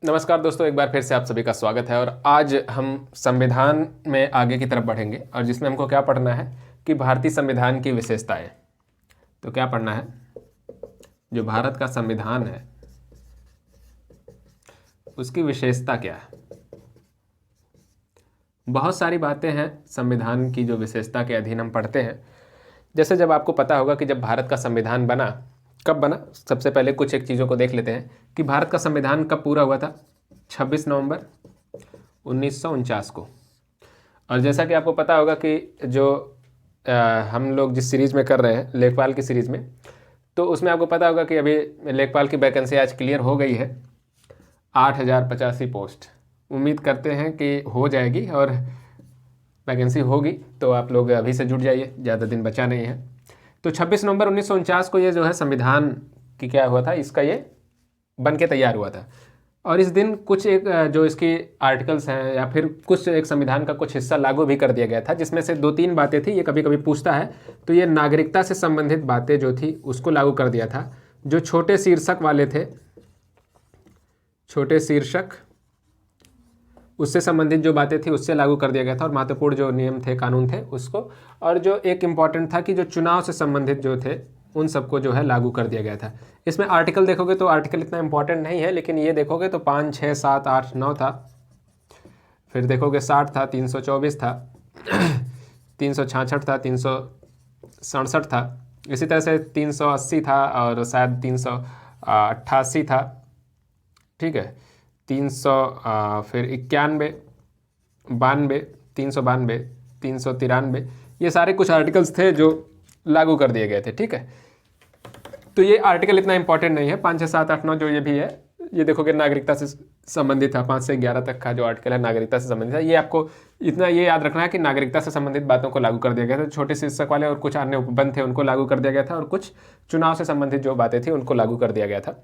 नमस्कार दोस्तों, एक बार फिर से आप सभी का स्वागत है। और आज हम संविधान में आगे की तरफ बढ़ेंगे और जिसमें हमको क्या पढ़ना है कि भारतीय संविधान की विशेषताएं। तो क्या पढ़ना है, जो भारत का संविधान है उसकी विशेषता क्या है। बहुत सारी बातें हैं संविधान की जो विशेषता के अधीन हम पढ़ते हैं। जैसे जब आपको पता होगा कि जब भारत का संविधान बना, कब बना, सबसे पहले कुछ एक चीज़ों को देख लेते हैं कि भारत का संविधान कब पूरा हुआ था। 26 नवंबर 1949 को। और जैसा कि आपको पता होगा कि जो हम लोग जिस सीरीज़ में कर रहे हैं लेखपाल की सीरीज़ में, तो उसमें आपको पता होगा कि अभी लेखपाल की वैकेंसी आज क्लियर हो गई है, 8085 पोस्ट। उम्मीद करते हैं कि हो जाएगी और वैकेंसी होगी, तो आप लोग अभी से जुट जाइए, ज़्यादा दिन बचा नहीं है। तो 26 नवंबर 1949 को ये जो है संविधान की क्या हुआ था, इसका ये बन के तैयार हुआ था। और इस दिन कुछ एक जो इसकी आर्टिकल्स हैं या फिर कुछ एक संविधान का कुछ हिस्सा लागू भी कर दिया गया था, जिसमें से 2-3 बातें थी, ये कभी कभी पूछता है। तो ये नागरिकता से संबंधित बातें जो थी उसको लागू कर दिया था। जो छोटे शीर्षक वाले थे, छोटे शीर्षक, उससे संबंधित जो बातें थी उससे लागू कर दिया गया था। और महत्वपूर्ण जो नियम थे, कानून थे, उसको, और जो एक इम्पॉर्टेंट था कि जो चुनाव से संबंधित जो थे उन सबको जो है लागू कर दिया गया था। इसमें आर्टिकल देखोगे तो आर्टिकल इतना इंपॉर्टेंट नहीं है, लेकिन ये देखोगे तो 5, 6, 7, 8, 9 था। फिर देखोगे 60 था, 324 था, 366 था, 367 था, इसी तरह से 380 था और शायद 388 था। ठीक है, 300, फिर 91, 92, 392, 393, ये सारे कुछ आर्टिकल्स थे जो लागू कर दिए गए थे। ठीक है, तो ये आर्टिकल इतना इंपॉर्टेंट नहीं है। 5, 6, 7, 8, 9 जो ये भी है, ये देखोगे नागरिकता से संबंधित था। 5 से 11 तक का जो आर्टिकल है नागरिकता से संबंधित है। ये आपको इतना ये याद रखना है कि नागरिकता से संबंधित बातों को लागू कर दिया गया था। छोटे शीर्षक वाले और कुछ अन्य उपबंध थे उनको लागू कर दिया गया था, और कुछ चुनाव से संबंधित जो बातें थी उनको लागू कर दिया गया था।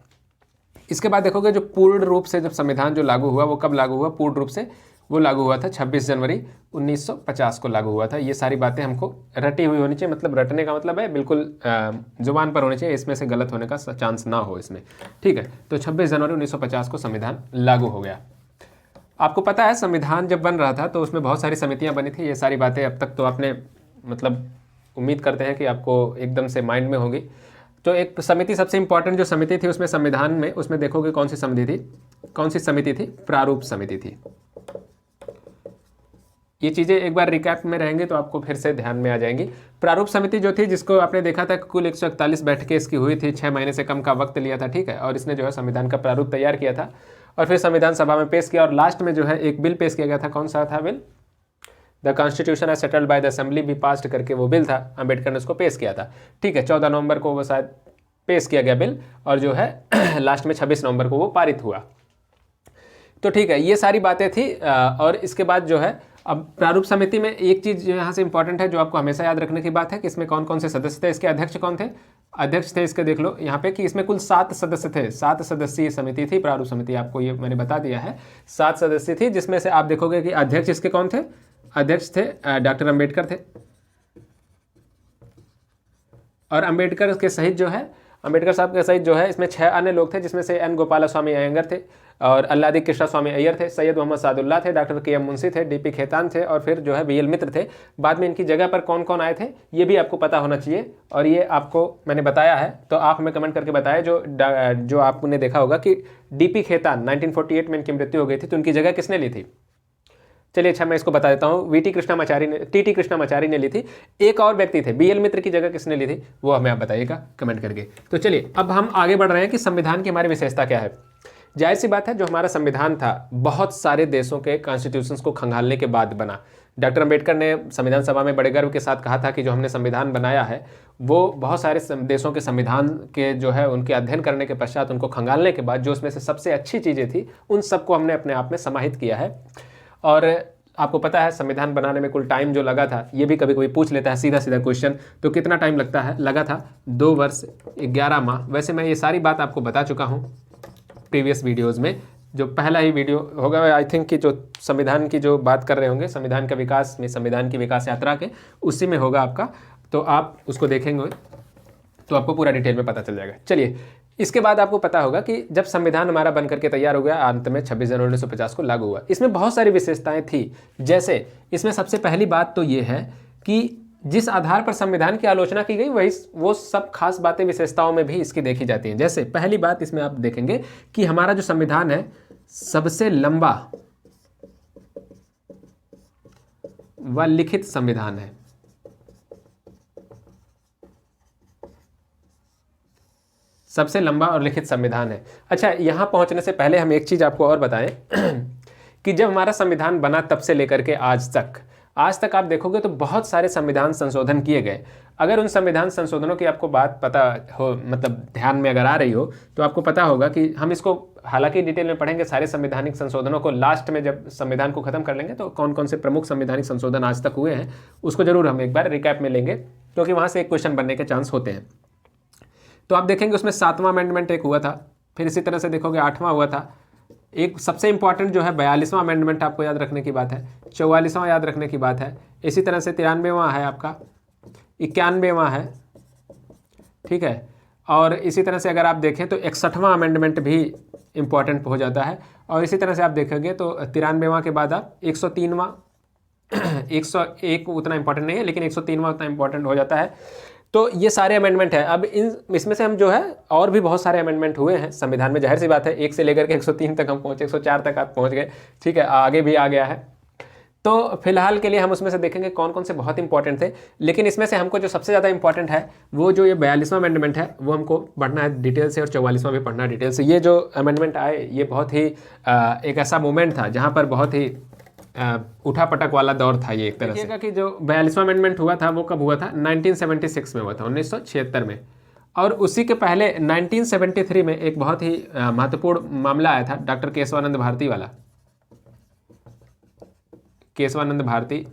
इसके बाद देखोगे जो पूर्ण रूप से जब संविधान जो लागू हुआ, वो कब लागू हुआ पूर्ण रूप से, वो लागू हुआ था 26 जनवरी 1950 को लागू हुआ था। ये सारी बातें हमको रटी हुई होनी चाहिए, मतलब रटने का मतलब है बिल्कुल जुबान पर होनी चाहिए, इसमें से गलत होने का चांस ना हो इसमें। ठीक है, तो 26 जनवरी 1950 को संविधान लागू हो गया। आपको पता है संविधान जब बन रहा था तो उसमें बहुत सारी समितियां बनी थी। ये सारी बातें अब तक तो आपने, मतलब उम्मीद करते हैं कि आपको एकदम से माइंड में होगी। तो एक समिति, सबसे इंपॉर्टेंट जो समिति थी उसमें संविधान में, उसमें देखोगे कौन सी समिति थी, कौन सी समिति थी, प्रारूप समिति थी। ये चीज़ें एक बार रिकैप में रहेंगे तो आपको फिर से ध्यान में आ जाएंगी। प्रारूप समिति जो थी, जिसको आपने देखा था कुल 141 बैठकें इसकी हुई थी, 6 महीने से कम का वक्त लिया था। ठीक है, और इसने जो है संविधान का प्रारूप तैयार किया था और फिर संविधान सभा में पेश किया। और लास्ट में जो है एक बिल पेश किया गया था। कौन सा था bill? The constitution as settled by the assembly भी पास्ड करके वो बिल था, अम्बेडकर ने उसको पेश किया था। ठीक है, 14 नवंबर को वो शायद पेश किया गया बिल, और जो है लास्ट में 26 नवंबर को वो पारित हुआ। तो ठीक है, ये सारी बातें थी। और इसके बाद जो है अब प्रारूप समिति में एक चीज़ जो यहाँ से इंपॉर्टेंट है, जो आपको हमेशा याद रखने की बात है कि इसमें कौन कौन से सदस्य थे। इसके अध्यक्ष कौन थे? अध्यक्ष थे इसके, देख लो यहाँ पे कि इसमें कुल 7 सदस्य थे। 7 सदस्यीय समिति थी प्रारूप समिति, आपको ये मैंने बता दिया है। 7 सदस्य थी, जिसमें से आप देखोगे कि अध्यक्ष इसके कौन थे? अध्यक्ष थे डॉक्टर अम्बेडकर थे। और अम्बेडकर के सहित जो है, अम्बेडकर साहब के सहित जो है इसमें 6 अन्य लोग थे, जिसमें से एन गोपालास्वामी अयंगर थे, और अल्लादी कृष्णा स्वामी अय्यर थे, सैयद मोहम्मद सादुल्ला थे, डॉक्टर के.एम. मुंशी थे, डी.पी. खेतान थे, और फिर जो है बी.एल. मित्र थे। बाद में इनकी जगह पर कौन कौन आए थे ये भी आपको पता होना चाहिए, और ये आपको मैंने बताया है, तो आप हमें कमेंट करके बताएं। जो आपने देखा होगा कि डी.पी. खेतान 1948 में इनकी मृत्यु हो गई थी, तो उनकी जगह किसने ली थी? चलिए अच्छा, मैं इसको बता देता हूँ। टी.टी. कृष्णामाचारी ने ली थी। एक और व्यक्ति थे, बी.एल. मित्र की जगह किसने ली थी, वो हमें आप बताइएगा कमेंट करके। तो चलिए अब हम आगे बढ़ रहे हैं कि संविधान की हमारी विशेषता क्या है। जाहिर सी बात है, जो हमारा संविधान था बहुत सारे देशों के कॉन्स्टिट्यूशंस को खंगालने के बाद बना। डॉक्टर अम्बेडकर ने संविधान सभा में बड़े गर्व के साथ कहा था कि जो हमने संविधान बनाया है वो बहुत सारे देशों के संविधान के जो है उनके अध्ययन करने के पश्चात, उनको खंगालने के बाद जो उसमें से सबसे अच्छी चीज़ें थी उन सबको हमने अपने आप में समाहित किया है। और आपको पता है संविधान बनाने में कुल टाइम जो लगा था, ये भी कभी कभी पूछ लेता है सीधा सीधा क्वेश्चन, तो कितना टाइम लगता है? लगा था 2 वर्ष 11 माह। वैसे मैं ये सारी बात आपको बता चुका हूँ प्रीवियस वीडियोस में। जो पहला ही वीडियो होगा आई थिंक कि जो संविधान की जो बात कर रहे होंगे, संविधान का विकास में, संविधान की विकास यात्रा के, उसी में होगा आपका, तो आप उसको देखेंगे तो आपको पूरा डिटेल में पता चल जाएगा। चलिए इसके बाद आपको पता होगा कि जब संविधान हमारा बनकर के तैयार हो गया अंत में 26 जनवरी 1950 को लागू हुआ, इसमें बहुत सारी विशेषताएं थी। जैसे इसमें सबसे पहली बात तो ये है कि जिस आधार पर संविधान की आलोचना की गई वही वो सब खास बातें विशेषताओं में भी इसकी देखी जाती हैं। जैसे पहली बात इसमें आप देखेंगे कि हमारा जो संविधान है सबसे लंबा व लिखित संविधान है। सबसे लंबा और लिखित संविधान है। अच्छा, यहां पहुंचने से पहले हम एक चीज आपको और बताएं कि जब हमारा संविधान बना तब से लेकर के आज तक आप देखोगे तो बहुत सारे संविधान संशोधन किए गए। अगर उन संविधान संशोधनों की आपको बात पता हो, मतलब ध्यान में अगर आ रही हो, तो आपको पता होगा कि हम इसको हालांकि डिटेल में पढ़ेंगे सारे संवैधानिक संशोधनों को, लास्ट में जब संविधान को खत्म कर लेंगे तो कौन कौन से प्रमुख संवैधानिक संशोधन आज तक हुए हैं उसको जरूर हम एक बार रिकैप में लेंगे, क्योंकि वहाँ से एक क्वेश्चन बनने के चांस होते हैं। तो आप देखेंगे उसमें 7वां अमेंडमेंट एक हुआ था, फिर इसी तरह से देखोगे 8वां हुआ था, एक सबसे इंपॉर्टेंट जो है 42वां अमेंडमेंट आपको याद रखने की बात है, 44वां याद रखने की बात है, इसी तरह से 93वां है आपका, 91वां है, ठीक है। और इसी तरह से अगर आप देखें तो 61वां अमेंडमेंट भी इम्पॉर्टेंट हो जाता है। और इसी तरह से आप देखेंगे तो 93वां के बाद आप 103वां 101 उतना इंपॉर्टेंट नहीं है, लेकिन 103वां उतना इंपॉर्टेंट हो जाता है। तो ये सारे अमेंडमेंट है। अब इसमें से हम जो है और भी बहुत सारे अमेंडमेंट हुए हैं संविधान में, जाहिर सी बात है 1 से लेकर के 103 तक हम पहुँचे, 104 तक आप पहुँच गए, ठीक है, आगे भी आ गया है। तो फिलहाल के लिए हम उसमें से देखेंगे कौन कौन से बहुत इंपॉर्टेंट थे, लेकिन इसमें से हमको जो सबसे ज़्यादा इंपॉर्टेंट है वो जो ये 42वां अमेंडमेंट है वो हमको पढ़ना है डिटेल से, और 44वां भी पढ़ना है डिटेल से। ये जो अमेंडमेंट आए ये बहुत ही एक ऐसा मोमेंट था जहाँ पर बहुत ही उठा पटक वाला दौर था ये एक तरह से। कि जो 42वां अमेंडमेंट हुआ था वो कब हुआ था? 1976 में हुआ था, 1976 में। और उसी के पहले 1973 में एक बहुत ही महत्वपूर्ण मामला आया था, डॉक्टर केशवानंद भारती वाला, केशवानंद भारती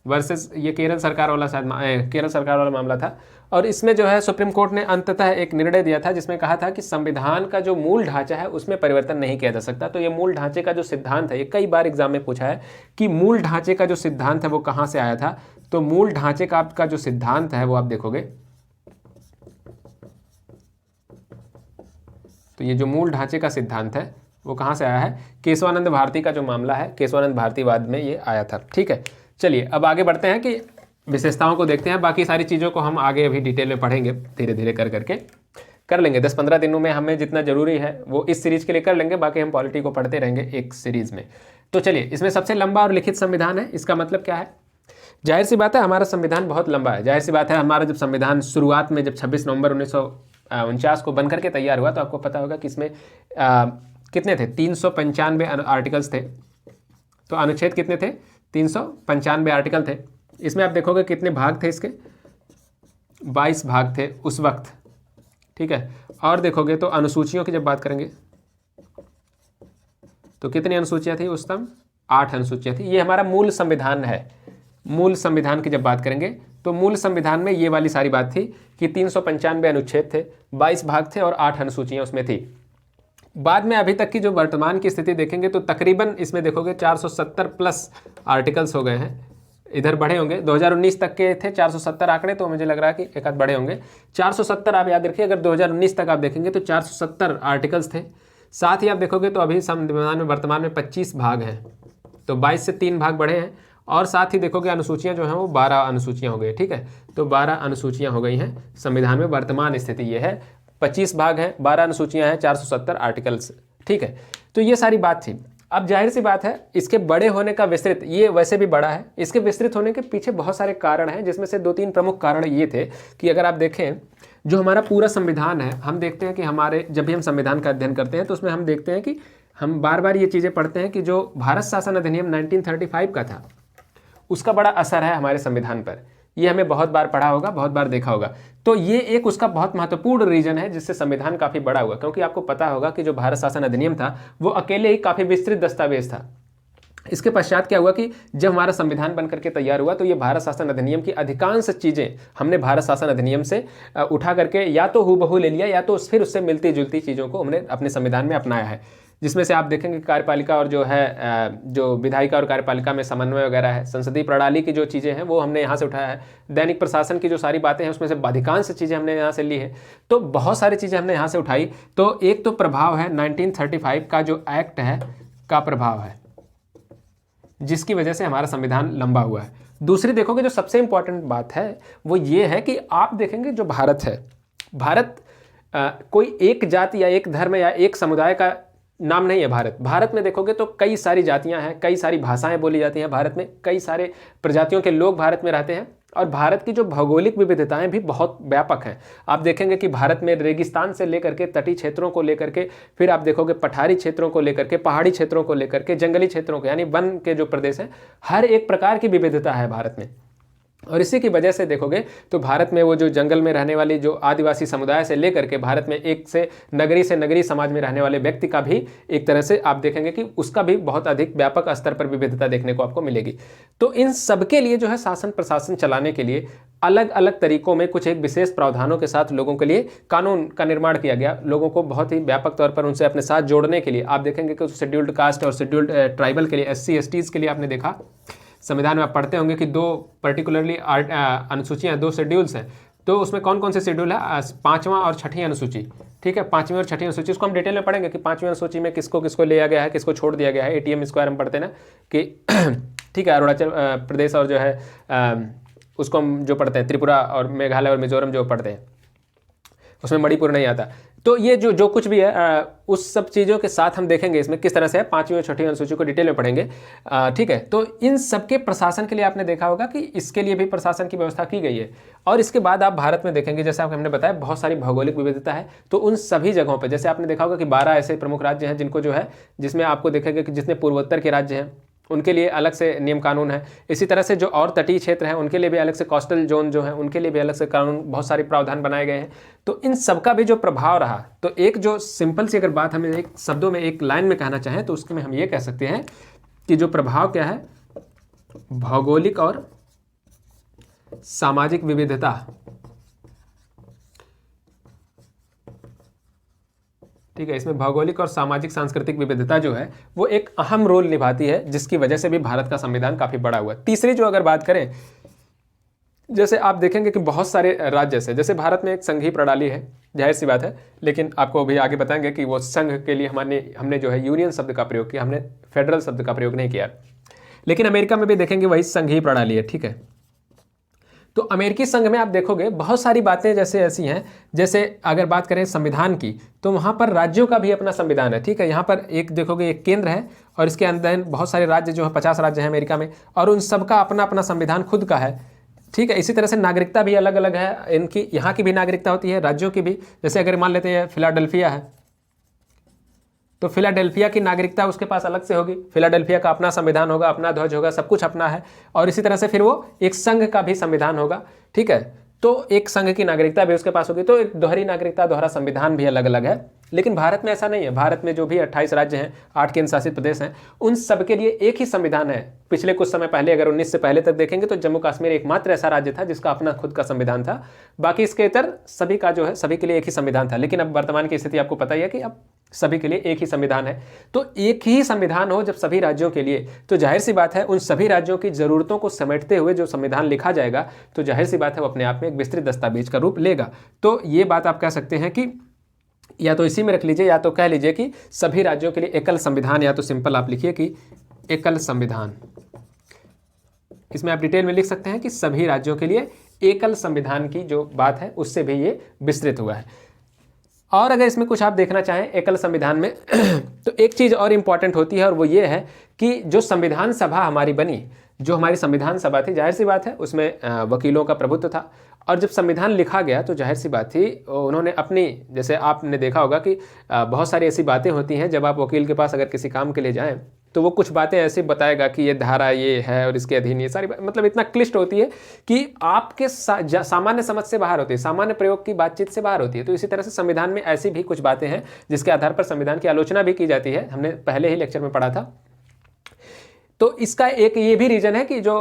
वर्सेस ये केरल सरकार वाला, शायद केरल सरकार वाला मामला था। और इसमें जो है सुप्रीम कोर्ट ने अंततः एक निर्णय दिया था जिसमें कहा था कि संविधान का जो मूल ढांचा है उसमें परिवर्तन नहीं किया जा सकता। तो ये मूल ढांचे का जो सिद्धांत है, ये कई बार एग्जाम में पूछा है कि मूल ढांचे का जो सिद्धांत है वो कहाँ से आया था। तो मूल ढांचे का आपका जो सिद्धांत है वो आप देखोगे, तो ये जो मूल ढांचे का सिद्धांत है वो कहाँ से आया है? केशवानंद भारती का जो मामला है, केशवानंद भारतीवाद में ये आया था, ठीक है। चलिए अब आगे बढ़ते हैं कि विशेषताओं को देखते हैं। बाकी सारी चीज़ों को हम आगे अभी डिटेल में पढ़ेंगे, धीरे धीरे करके कर लेंगे। 10-15 दिनों में हमें जितना जरूरी है वो इस सीरीज़ के लिए कर लेंगे, बाकी हम पॉलिटी को पढ़ते रहेंगे एक सीरीज़ में। तो चलिए, इसमें सबसे लंबा और लिखित संविधान है, इसका मतलब क्या है? जाहिर सी बात है हमारा संविधान बहुत लंबा है। जाहिर सी बात है हमारा जब संविधान शुरुआत में जब 26 नवंबर 1949 को बन करके तैयार हुआ तो आपको पता होगा कि इसमें कितने थे? 395 आर्टिकल्स थे। तो अनुच्छेद कितने थे? 395 आर्टिकल थे। इसमें आप देखोगे कितने भाग थे इसके? 22 भाग थे उस वक्त, ठीक है। और देखोगे तो अनुसूचियों की जब बात करेंगे तो कितनी अनुसूचियां थी उस समय? 8 अनुसूचियां थी। ये हमारा मूल संविधान है। मूल संविधान की जब बात करेंगे तो मूल संविधान में ये वाली सारी बात थी कि 395 अनुच्छेद थे, 22 भाग थे और 8 अनुसूचियां उसमें थी। बाद में अभी तक की जो वर्तमान की स्थिति देखेंगे तो तकरीबन इसमें देखोगे 470 प्लस आर्टिकल्स हो गए हैं। इधर बढ़े होंगे, 2019 तक के थे 470 आंकड़े, तो मुझे लग रहा है कि एक आध बढ़े होंगे। 470 आप याद रखिए, अगर 2019 तक आप देखेंगे तो 470 आर्टिकल्स थे। साथ ही आप देखोगे तो अभी संविधान में वर्तमान में 25 भाग हैं, तो 22 से 3 भाग बढ़े हैं। और साथ ही देखोगे अनुसूचियां जो हैं वो 12 अनुसूचियां हो गई, ठीक है। तो 12 अनुसूचियां हो गई हैं संविधान में। वर्तमान स्थिति ये है, 25 भाग हैं, 12 अनुसूचियां हैं, 470 आर्टिकल्स, ठीक है। तो ये सारी बात थी। अब जाहिर सी बात है इसके बड़े होने का विस्तृत, ये वैसे भी बड़ा है, इसके विस्तृत होने के पीछे बहुत सारे कारण हैं, जिसमें से 2-3 प्रमुख कारण ये थे कि अगर आप देखें जो हमारा पूरा संविधान है, हम देखते हैं कि हमारे जब भी हम संविधान का अध्ययन करते हैं तो उसमें हम देखते हैं कि हम बार बार ये चीज़ें पढ़ते हैं कि जो भारत शासन अधिनियम 1935 का था उसका बड़ा असर है हमारे संविधान पर। ये हमें बहुत बार पढ़ा होगा, बहुत बार देखा होगा। तो ये एक उसका बहुत महत्वपूर्ण रीजन है जिससे संविधान काफ़ी बड़ा हुआ, क्योंकि आपको पता होगा कि जो भारत शासन अधिनियम था वो अकेले ही काफ़ी विस्तृत दस्तावेज था। इसके पश्चात क्या हुआ कि जब हमारा संविधान बनकर के तैयार हुआ तो ये भारत शासन अधिनियम की अधिकांश चीज़ें हमने भारत शासन अधिनियम से उठा करके या तो हूबहू ले लिया या तो फिर उससे मिलती जुलती चीज़ों को हमने अपने संविधान में अपनाया है। जिसमें से आप देखेंगे कार्यपालिका और जो है जो विधायिका और कार्यपालिका में समन्वय वगैरह है, संसदीय प्रणाली की जो चीज़ें हैं वो हमने यहाँ से उठाया है, दैनिक प्रशासन की जो सारी बातें हैं उसमें से अधिकांश चीज़ें हमने यहाँ से ली है। तो बहुत सारी चीज़ें हमने यहाँ से उठाई। तो एक तो प्रभाव है 1935 का जो एक्ट है का प्रभाव है, जिसकी वजह से हमारा संविधान लंबा हुआ है। दूसरी देखोगे जो सबसे इंपॉर्टेंट बात है वो ये है कि आप देखेंगे जो भारत है, भारत कोई एक जाति या एक धर्म या एक समुदाय का नाम नहीं है। भारत में देखोगे तो कई सारी जातियां हैं, कई सारी भाषाएं बोली जाती हैं भारत में, कई सारे प्रजातियों के लोग भारत में रहते हैं और भारत की जो भौगोलिक विविधताएं भी बहुत व्यापक हैं। आप देखेंगे कि भारत में रेगिस्तान से लेकर के तटीय क्षेत्रों को लेकर के, फिर आप देखोगे पठारी क्षेत्रों को लेकर के, पहाड़ी क्षेत्रों को लेकर के, जंगली क्षेत्रों को यानी वन के जो प्रदेश हैं, हर एक प्रकार की विविधता है भारत में। और इसी की वजह से देखोगे तो भारत में वो जो जंगल में रहने वाली जो आदिवासी समुदाय से लेकर के भारत में एक से नगरी समाज में रहने वाले व्यक्ति का भी एक तरह से आप देखेंगे कि उसका भी बहुत अधिक व्यापक स्तर पर विविधता देखने को आपको मिलेगी। तो इन सबके लिए जो है शासन प्रशासन चलाने के लिए अलग अलग तरीकों में कुछ एक विशेष प्रावधानों के साथ लोगों के लिए कानून का निर्माण किया गया, लोगों को बहुत ही व्यापक तौर पर उनसे अपने साथ जोड़ने के लिए। आप देखेंगे कि शेड्यूल्ड कास्ट और शेड्यूल्ड ट्राइबल के लिए, SC STs के लिए आपने देखा संविधान में आप पढ़ते होंगे कि दो पर्टिकुलरली अनुसूचियां, दो शेड्यूल्स हैं। तो उसमें कौन कौन से शेड्यूल है? 5वां और 6ठी अनुसूची, ठीक है। 5वीं और 6ठी अनुसूची, उसको हम डिटेल में पढ़ेंगे कि 5वीं अनुसूची में किसको किसको लिया गया है, किसको छोड़ दिया गया है। ATM स्क्वायर हम पढ़ते हैं ना कि ठीक है, अरुणाचल प्रदेश और जो है उसको हम जो पढ़ते हैं त्रिपुरा और मेघालय और मिजोरम जो पढ़ते हैं, उसमें मणिपुर नहीं आता। तो ये जो कुछ भी है उस सब चीज़ों के साथ हम देखेंगे इसमें किस तरह से है, 5वीं और 6ठी अनुसूची को डिटेल में पढ़ेंगे, ठीक है। तो इन सबके प्रशासन के लिए आपने देखा होगा कि इसके लिए भी प्रशासन की व्यवस्था की गई है। और इसके बाद आप भारत में देखेंगे, जैसे आपको हमने बताया, बहुत सारी भौगोलिक विविधता है। तो उन सभी जगहों पर जैसे आपने देखा होगा कि 12 ऐसे प्रमुख राज्य हैं जिनको जो है, जिसमें आपको देखेंगे कि जितने पूर्वोत्तर के राज्य हैं उनके लिए अलग से नियम कानून है। इसी तरह से जो और तटीय क्षेत्र हैं उनके लिए भी अलग से, कोस्टल जोन जो है उनके लिए भी अलग से कानून, बहुत सारे प्रावधान बनाए गए हैं। तो इन सबका भी जो प्रभाव रहा, तो एक जो सिंपल सी अगर बात हमें एक शब्दों में, एक लाइन में कहना चाहें तो उसके में हम ये कह सकते हैं कि जो प्रभाव क्या है, भौगोलिक और सामाजिक विविधता, ठीक है, इसमें भौगोलिक और सामाजिक सांस्कृतिक विविधता जो है वो एक अहम रोल निभाती है, जिसकी वजह से भी भारत का संविधान काफी बड़ा हुआ है। तीसरी जो अगर बात करें, जैसे आप देखेंगे कि बहुत सारे राज्य से, जैसे भारत में एक संघीय प्रणाली है, जाहिर सी बात है, लेकिन आपको अभी आगे बताएंगे कि वो संघ के लिए हमने जो है यूनियन शब्द का प्रयोग किया, हमने फेडरल शब्द का प्रयोग नहीं किया। लेकिन अमेरिका में भी देखेंगे वही संघीय प्रणाली है, ठीक है। तो अमेरिकी संघ में आप देखोगे बहुत सारी बातें जैसे ऐसी हैं, जैसे अगर बात करें संविधान की तो वहाँ पर राज्यों का भी अपना संविधान है, ठीक है। यहाँ पर एक देखोगे एक केंद्र है और इसके अंदर बहुत सारे राज्य जो है, 50 राज्य हैं अमेरिका में, और उन सबका अपना अपना संविधान खुद का है, ठीक है। इसी तरह से नागरिकता भी अलग अलग है इनकी, यहाँ की भी नागरिकता होती है, राज्यों की भी। जैसे अगर मान लेते हैं फिलाडेल्फिया है तो फिलाडेल्फिया की नागरिकता उसके पास अलग से होगी, फिलाडेल्फिया का अपना संविधान होगा, अपना ध्वज होगा, सब कुछ अपना है। और इसी तरह से फिर वो एक संघ का भी संविधान होगा, ठीक है। तो एक संघ की नागरिकता भी उसके पास होगी, तो एक दोहरी नागरिकता, दोहरा संविधान भी अलग अलग है। लेकिन भारत में ऐसा नहीं है। भारत में जो भी 28 राज्य हैं, 8 केंद्र शासित प्रदेश हैं, उन सबके लिए एक ही संविधान है। पिछले कुछ समय पहले, अगर 19 से पहले तक देखेंगे तो जम्मू कश्मीर एकमात्र ऐसा राज्य था जिसका अपना खुद का संविधान था, बाकी इसके इतर सभी का जो है, सभी के लिए एक ही संविधान था। लेकिन अब वर्तमान की स्थिति आपको पता ही है कि अब सभी के लिए एक ही संविधान है। तो एक ही संविधान हो जब सभी राज्यों के लिए, तो जाहिर सी बात है उन सभी राज्यों की जरूरतों को समेटते हुए जो संविधान लिखा जाएगा, तो जाहिर सी बात है वो अपने आप में एक विस्तृत दस्तावेज का रूप लेगा। तो ये बात आप कह सकते हैं कि या तो इसी में रख लीजिए, या तो कह लीजिए कि सभी राज्यों के लिए एकल संविधान, या तो सिंपल आप लिखिए कि एकल संविधान। इसमें आप डिटेल में लिख सकते हैं कि सभी राज्यों के लिए एकल संविधान की जो बात है उससे भी ये विस्तृत हुआ है। और अगर इसमें कुछ आप देखना चाहें एकल संविधान में तो एक चीज़ और इम्पॉर्टेंट होती है, और वो ये है कि जो संविधान सभा हमारी बनी, जो हमारी संविधान सभा थी, जाहिर सी बात है उसमें वकीलों का प्रभुत्व था। और जब संविधान लिखा गया तो जाहिर सी बात थी उन्होंने अपनी, जैसे आपने देखा होगा कि बहुत सारी ऐसी बातें होती हैं, जब आप वकील के पास अगर किसी काम के लिए जाएं तो वो कुछ बातें ऐसे बताएगा कि ये धारा ये है और इसके अधीन ये सारी, मतलब इतना क्लिष्ट होती है कि आपके सामान्य समझ से बाहर होती है, सामान्य प्रयोग की बातचीत से बाहर होती है। तो इसी तरह से संविधान में ऐसी भी कुछ बातें हैं जिसके आधार पर संविधान की आलोचना भी की जाती है, हमने पहले ही लेक्चर में पढ़ा था। तो इसका एक ये भी रीजन है कि जो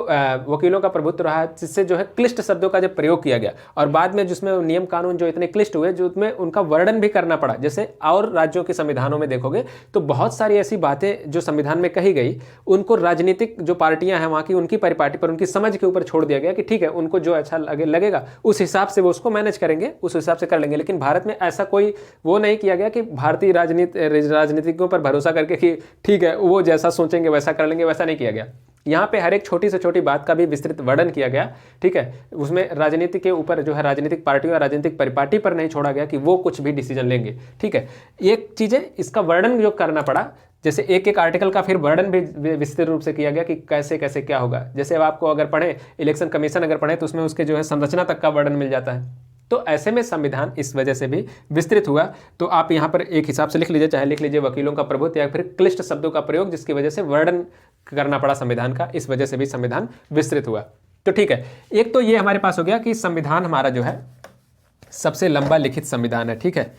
वकीलों का प्रभुत्व रहा, जिससे जो है क्लिष्ट शब्दों का जब प्रयोग किया गया, और बाद में जिसमें नियम कानून जो इतने क्लिष्ट हुए, जो उसमें उनका वर्णन भी करना पड़ा। जैसे और राज्यों के संविधानों में देखोगे तो बहुत सारी ऐसी बातें जो संविधान में कही गई, उनको राजनीतिक जो पार्टियां हैं वहाँ की, उनकी परिपाटी पर, उनकी समझ के ऊपर छोड़ दिया गया कि ठीक है, उनको जो अच्छा लगेगा उस हिसाब से वो उसको मैनेज करेंगे, उस हिसाब से कर लेंगे। लेकिन भारत में ऐसा कोई वो नहीं किया गया कि भारतीय राजनीतिकों पर भरोसा करके कि ठीक है वो जैसा सोचेंगे वैसा कर लेंगे, वैसा नहीं किया गया। यहाँ पे हर एक छोटी से छोटी बात का भी विस्तृत वर्णन किया गया, ठीक है। उसमें राजनीति के ऊपर जो है राजनीतिक पार्टियों या राजनीतिक परिपाटी पर नहीं छोड़ा गया कि वो कुछ भी डिसीजन लेंगे, ठीक है। एक चीज़ें इसका वर्णन जो करना पड़ा, जैसे एक एक आर्टिकल का फिर वर्णन भी विस्तृत रूप से किया गया कि कैसे कैसे क्या होगा। जैसे अब आपको अगर पढ़ें इलेक्शन कमीशन अगर पढ़ें तो उसमें उसके जो है संरचना तक का वर्णन मिल जाता है। तो ऐसे में संविधान इस वजह से भी विस्तृत हुआ। तो आप यहाँ पर एक हिसाब से लिख लीजिए, चाहे लिख लीजिए वकीलों का प्रभुत्व या फिर क्लिष्ट शब्दों का प्रयोग, जिसकी वजह से वर्णन करना पड़ा संविधान का, इस वजह से भी संविधान विस्तृत हुआ। तो ठीक है, एक तो ये हमारे पास हो गया कि संविधान हमारा जो है सबसे लंबा लिखित संविधान है, ठीक है।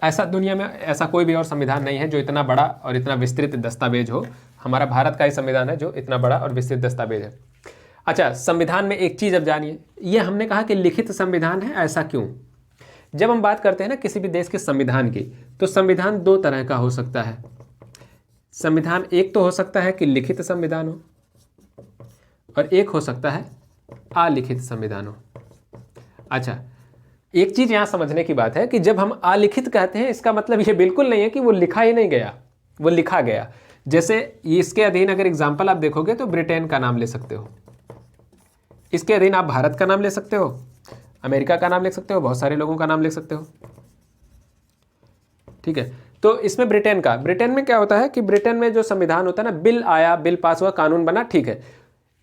ऐसा दुनिया में ऐसा कोई भी और संविधान नहीं है जो इतना बड़ा और इतना विस्तृत दस्तावेज हो। हमारा भारत का ही संविधान है जो इतना बड़ा और विस्तृत दस्तावेज है। अच्छा, संविधान में एक चीज़ अब जानिए, ये हमने कहा कि लिखित संविधान है, ऐसा क्यों? जब हम बात करते हैं ना किसी भी देश के संविधान की, तो संविधान दो तरह का हो सकता है। संविधान एक तो हो सकता है कि लिखित संविधान हो, और एक हो सकता है अलिखित संविधान हो। अच्छा, एक चीज़ यहाँ समझने की बात है कि जब हम अलिखित कहते हैं, इसका मतलब ये बिल्कुल नहीं है कि वो लिखा ही नहीं गया, वो लिखा गया। जैसे इसके अधीन अगर एग्जाम्पल आप देखोगे तो ब्रिटेन का नाम ले सकते हो, इसके अधीन आप भारत का नाम ले सकते हो, अमेरिका का नाम लिख सकते हो, बहुत सारे लोगों का नाम लिख सकते हो, ठीक है। तो इसमें ब्रिटेन में क्या होता है कि ब्रिटेन में जो संविधान होता है ना, बिल आया, बिल पास हुआ, कानून बना, ठीक है।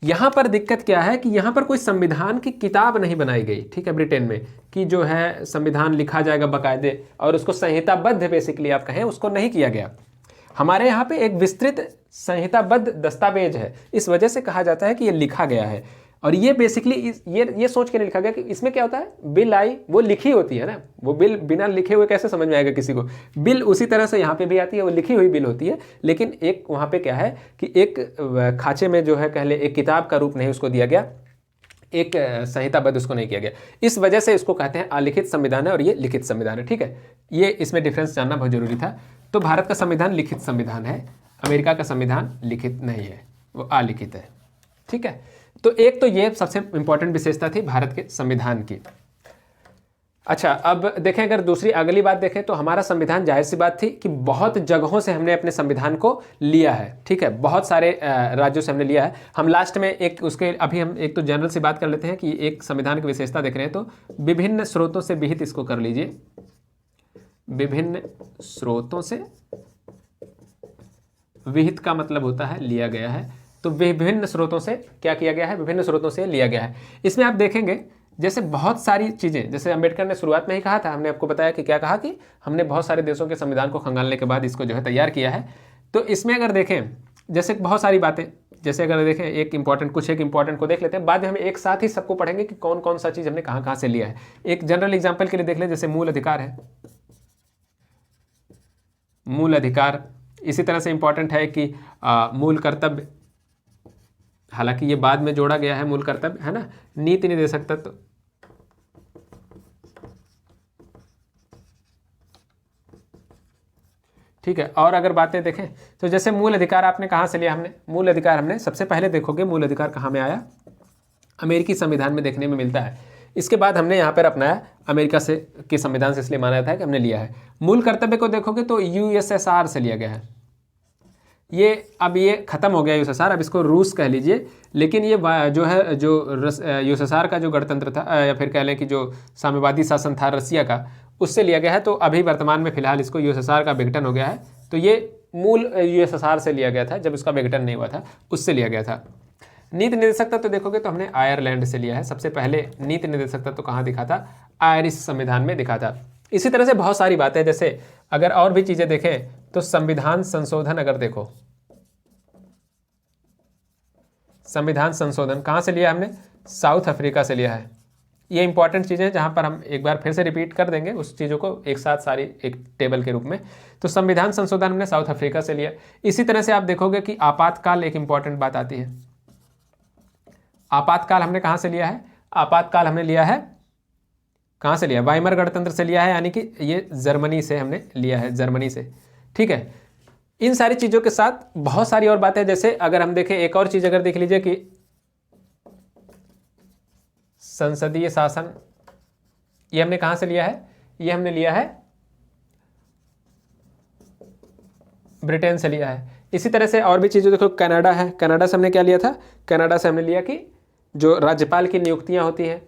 यहाँ पर दिक्कत क्या है कि यहाँ पर कोई संविधान की किताब नहीं बनाई गई, ठीक है, ब्रिटेन में, कि जो है संविधान लिखा जाएगा बाकायदे और उसको संहिताबद्ध बेसिकली आप कहें, उसको नहीं किया गया। हमारे यहाँ पे एक विस्तृत संहिताबद्ध दस्तावेज है, इस वजह से कहा जाता है कि ये लिखा गया है। और ये बेसिकली ये सोच के नहीं लिखा गया कि इसमें क्या होता है, बिल आई वो लिखी होती है ना, वो बिल बिना लिखे हुए कैसे समझ में आएगा किसी को। बिल उसी तरह से यहाँ पे भी आती है, वो लिखी हुई बिल होती है, लेकिन एक वहाँ पे क्या है कि एक खाँचे में जो है कह ले एक किताब का रूप नहीं उसको दिया गया, एक संहिताबद्ध उसको नहीं किया गया। इस वजह से इसको कहते हैं अलिखित संविधान है और ये लिखित संविधान है, ठीक है। ये इसमें डिफरेंस जानना बहुत जरूरी था। तो भारत का संविधान लिखित संविधान है, अमेरिका का संविधान लिखित नहीं है, वो अलिखित है, ठीक है। तो एक तो ये सबसे इंपॉर्टेंट विशेषता थी भारत के संविधान की। अच्छा, अब देखें, अगर दूसरी अगली बात देखें तो हमारा संविधान, जाहिर सी बात थी कि बहुत जगहों से हमने अपने संविधान को लिया है, ठीक है, बहुत सारे राज्यों से हमने लिया है। हम लास्ट में एक उसके अभी हम एक तो जनरल सी बात कर लेते हैं कि एक संविधान की विशेषता देख रहे हैं तो विभिन्न स्रोतों से विहित, इसको कर लीजिए, विभिन्न स्रोतों से विहित का मतलब होता है लिया गया है। तो विभिन्न स्रोतों से क्या किया गया है, विभिन्न स्रोतों से लिया गया है। इसमें आप देखेंगे जैसे बहुत सारी चीज़ें, जैसे अंबेडकर ने शुरुआत में ही कहा था, हमने आपको बताया कि क्या कहा कि हमने बहुत सारे देशों के संविधान को खंगालने के बाद इसको जो है तैयार किया है। तो इसमें अगर देखें जैसे बहुत सारी बातें, जैसे अगर देखें एक इंपॉर्टेंट को देख लेते हैं, बाद में हम एक साथ ही सबको पढ़ेंगे कि कौन कौन सा चीज़ हमने कहाँ कहाँ से लिया है। एक जनरल एग्जाम्पल के लिए देख लें, जैसे मूल अधिकार है, मूल अधिकार। इसी तरह से इंपॉर्टेंट है कि मूल कर्तव्य, हालांकि ये बाद में जोड़ा गया है मूल कर्तव्य, है ना, नीति निर्देशक तत्व, ठीक है। और अगर बातें देखें तो जैसे मूल अधिकार आपने कहाँ से लिया, हमने मूल अधिकार हमने सबसे पहले देखोगे मूल अधिकार कहाँ में आया, अमेरिकी संविधान में देखने में मिलता है। इसके बाद हमने यहाँ पर अपनाया अमेरिका से के संविधान से, इसलिए माना जाता है कि हमने लिया है। मूल कर्तव्य को देखोगे तो यूएसएसआर से लिया गया है। ये अब ये खत्म हो गया यूएसएसआर, अब इसको रूस कह लीजिए, लेकिन ये जो है जो यूएसएसआर का जो गणतंत्र था या फिर कह लें कि जो साम्यवादी शासन था रसिया का, उससे लिया गया है। तो अभी वर्तमान में फिलहाल इसको यूएसएसआर का विघटन हो गया है। तो ये मूल यूएसएसआर से लिया गया था, जब इसका विघटन नहीं हुआ था उससे लिया गया था। नीति निर्देशक तत्व तो देखोगे तो हमने आयरलैंड से लिया है। सबसे पहले नीति निर्देशक तत्व तो कहाँ दिखा था, आयरिश संविधान में दिखा था। इसी तरह से बहुत सारी बातें, जैसे अगर और भी चीज़ें देखें तो संविधान संशोधन, अगर देखो संविधान संशोधन कहाँ से लिया हमने, साउथ अफ्रीका से लिया है। ये इंपॉर्टेंट चीज़ें हैं जहाँ पर हम एक बार फिर से रिपीट कर देंगे उस चीज़ों को एक साथ सारी एक टेबल के रूप में। तो संविधान संशोधन हमने साउथ अफ्रीका से लिया। इसी तरह से आप देखोगे कि आपातकाल एक इंपॉर्टेंट बात आती है। आपातकाल हमने कहाँ से लिया है? आपातकाल हमने लिया है, कहाँ से लिया? वाइमर गणतंत्र से लिया है, यानी कि ये जर्मनी से हमने लिया है, जर्मनी से। ठीक है, इन सारी चीज़ों के साथ बहुत सारी और बातें, जैसे अगर हम देखें एक और चीज़ अगर देख लीजिए कि संसदीय शासन, ये हमने कहाँ से लिया है? ये हमने लिया है ब्रिटेन से लिया है। इसी तरह से और भी चीज़ें देखो, कनाडा है, कनाडा से हमने क्या लिया था? कनाडा से हमने लिया कि जो राज्यपाल की नियुक्तियां होती हैं,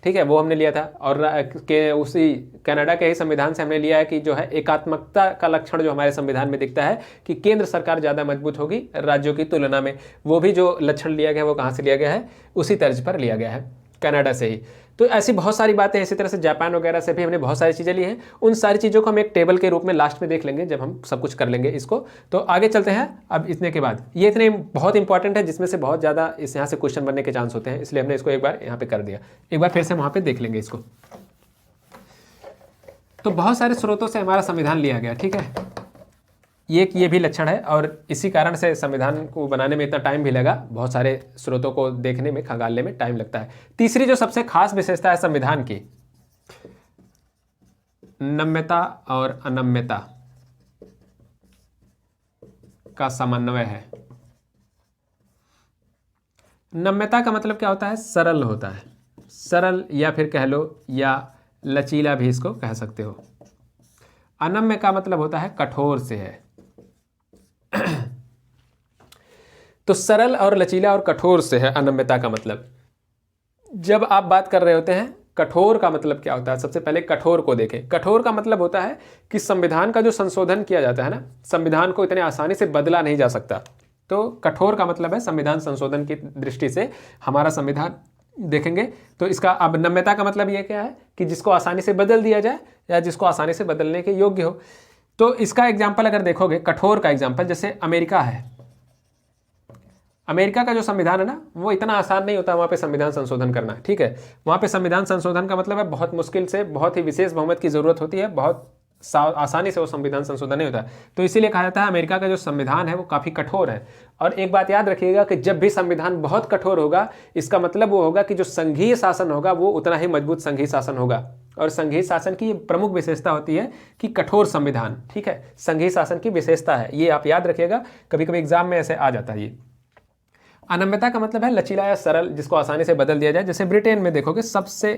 ठीक है, वो हमने लिया था। और के उसी कनाडा के ही संविधान से हमने लिया है कि जो है एकात्मकता का लक्षण जो हमारे संविधान में दिखता है कि केंद्र सरकार ज़्यादा मजबूत होगी राज्यों की तुलना में, वो भी जो लक्षण लिया गया है वो कहाँ से लिया गया है? उसी तर्ज पर लिया गया है, कनाडा से ही। तो ऐसी बहुत सारी बातें, इसी तरह से जापान वगैरह से भी हमने बहुत सारी चीज़ें ली हैं। उन सारी चीज़ों को हम एक टेबल के रूप में लास्ट में देख लेंगे जब हम सब कुछ कर लेंगे इसको। तो आगे चलते हैं। अब इतने के बाद ये इतने बहुत इंपॉर्टेंट है जिसमें से बहुत ज़्यादा इस यहाँ से क्वेश्चन बनने के चांस होते हैं, इसलिए हमने इसको एक बार यहाँ पे कर दिया। एक बार फिर से वहाँ पर देख लेंगे इसको। तो बहुत सारे स्रोतों से हमारा संविधान लिया गया, ठीक है, ये भी लक्षण है और इसी कारण से संविधान को बनाने में इतना टाइम भी लगा। बहुत सारे स्रोतों को देखने में, खंगालने में टाइम लगता है। तीसरी जो सबसे खास विशेषता है संविधान की, नम्यता और अनम्यता का समन्वय है। नम्यता का मतलब क्या होता है? सरल होता है, सरल, या फिर कह लो या लचीला भी इसको कह सकते हो। अनम्य का मतलब होता है कठोर से है। तो सरल और लचीला और कठोर से है अनम्यता का मतलब। जब आप बात कर रहे होते हैं कठोर का मतलब क्या होता है, सबसे पहले कठोर को देखें। कठोर का मतलब होता है कि संविधान का जो संशोधन किया जाता है ना, संविधान को इतने आसानी से बदला नहीं जा सकता। तो कठोर का मतलब है संविधान संशोधन की दृष्टि से हमारा संविधान देखेंगे तो इसका। अब नम्यता का मतलब ये क्या है कि जिसको आसानी से बदल दिया जाए या जिसको आसानी से बदलने के योग्य हो। तो इसका एग्जाम्पल अगर देखोगे, कठोर का एग्जाम्पल जैसे अमेरिका है। अमेरिका का जो संविधान है ना, वो इतना आसान नहीं होता वहाँ पे संविधान संशोधन करना, ठीक है। वहाँ पे संविधान संशोधन का मतलब है बहुत मुश्किल से, बहुत ही विशेष बहुमत की जरूरत होती है, बहुत आसानी से वो संविधान संशोधन नहीं होता। तो इसीलिए कहा जाता है अमेरिका का जो संविधान है वो काफ़ी कठोर है। और एक बात याद रखिएगा कि जब भी संविधान बहुत कठोर होगा, इसका मतलब वो होगा कि जो संघीय शासन होगा वो उतना ही मजबूत संघीय शासन होगा। और संघीय शासन की प्रमुख विशेषता होती है कि कठोर संविधान, ठीक है, संघीय शासन की विशेषता है, ये आप याद रखिएगा, कभी कभी एग्जाम में ऐसे आ जाता है ये। अनम्यता का मतलब है लचीला या सरल, जिसको आसानी से बदल दिया जाए। जैसे ब्रिटेन में देखोगे सबसे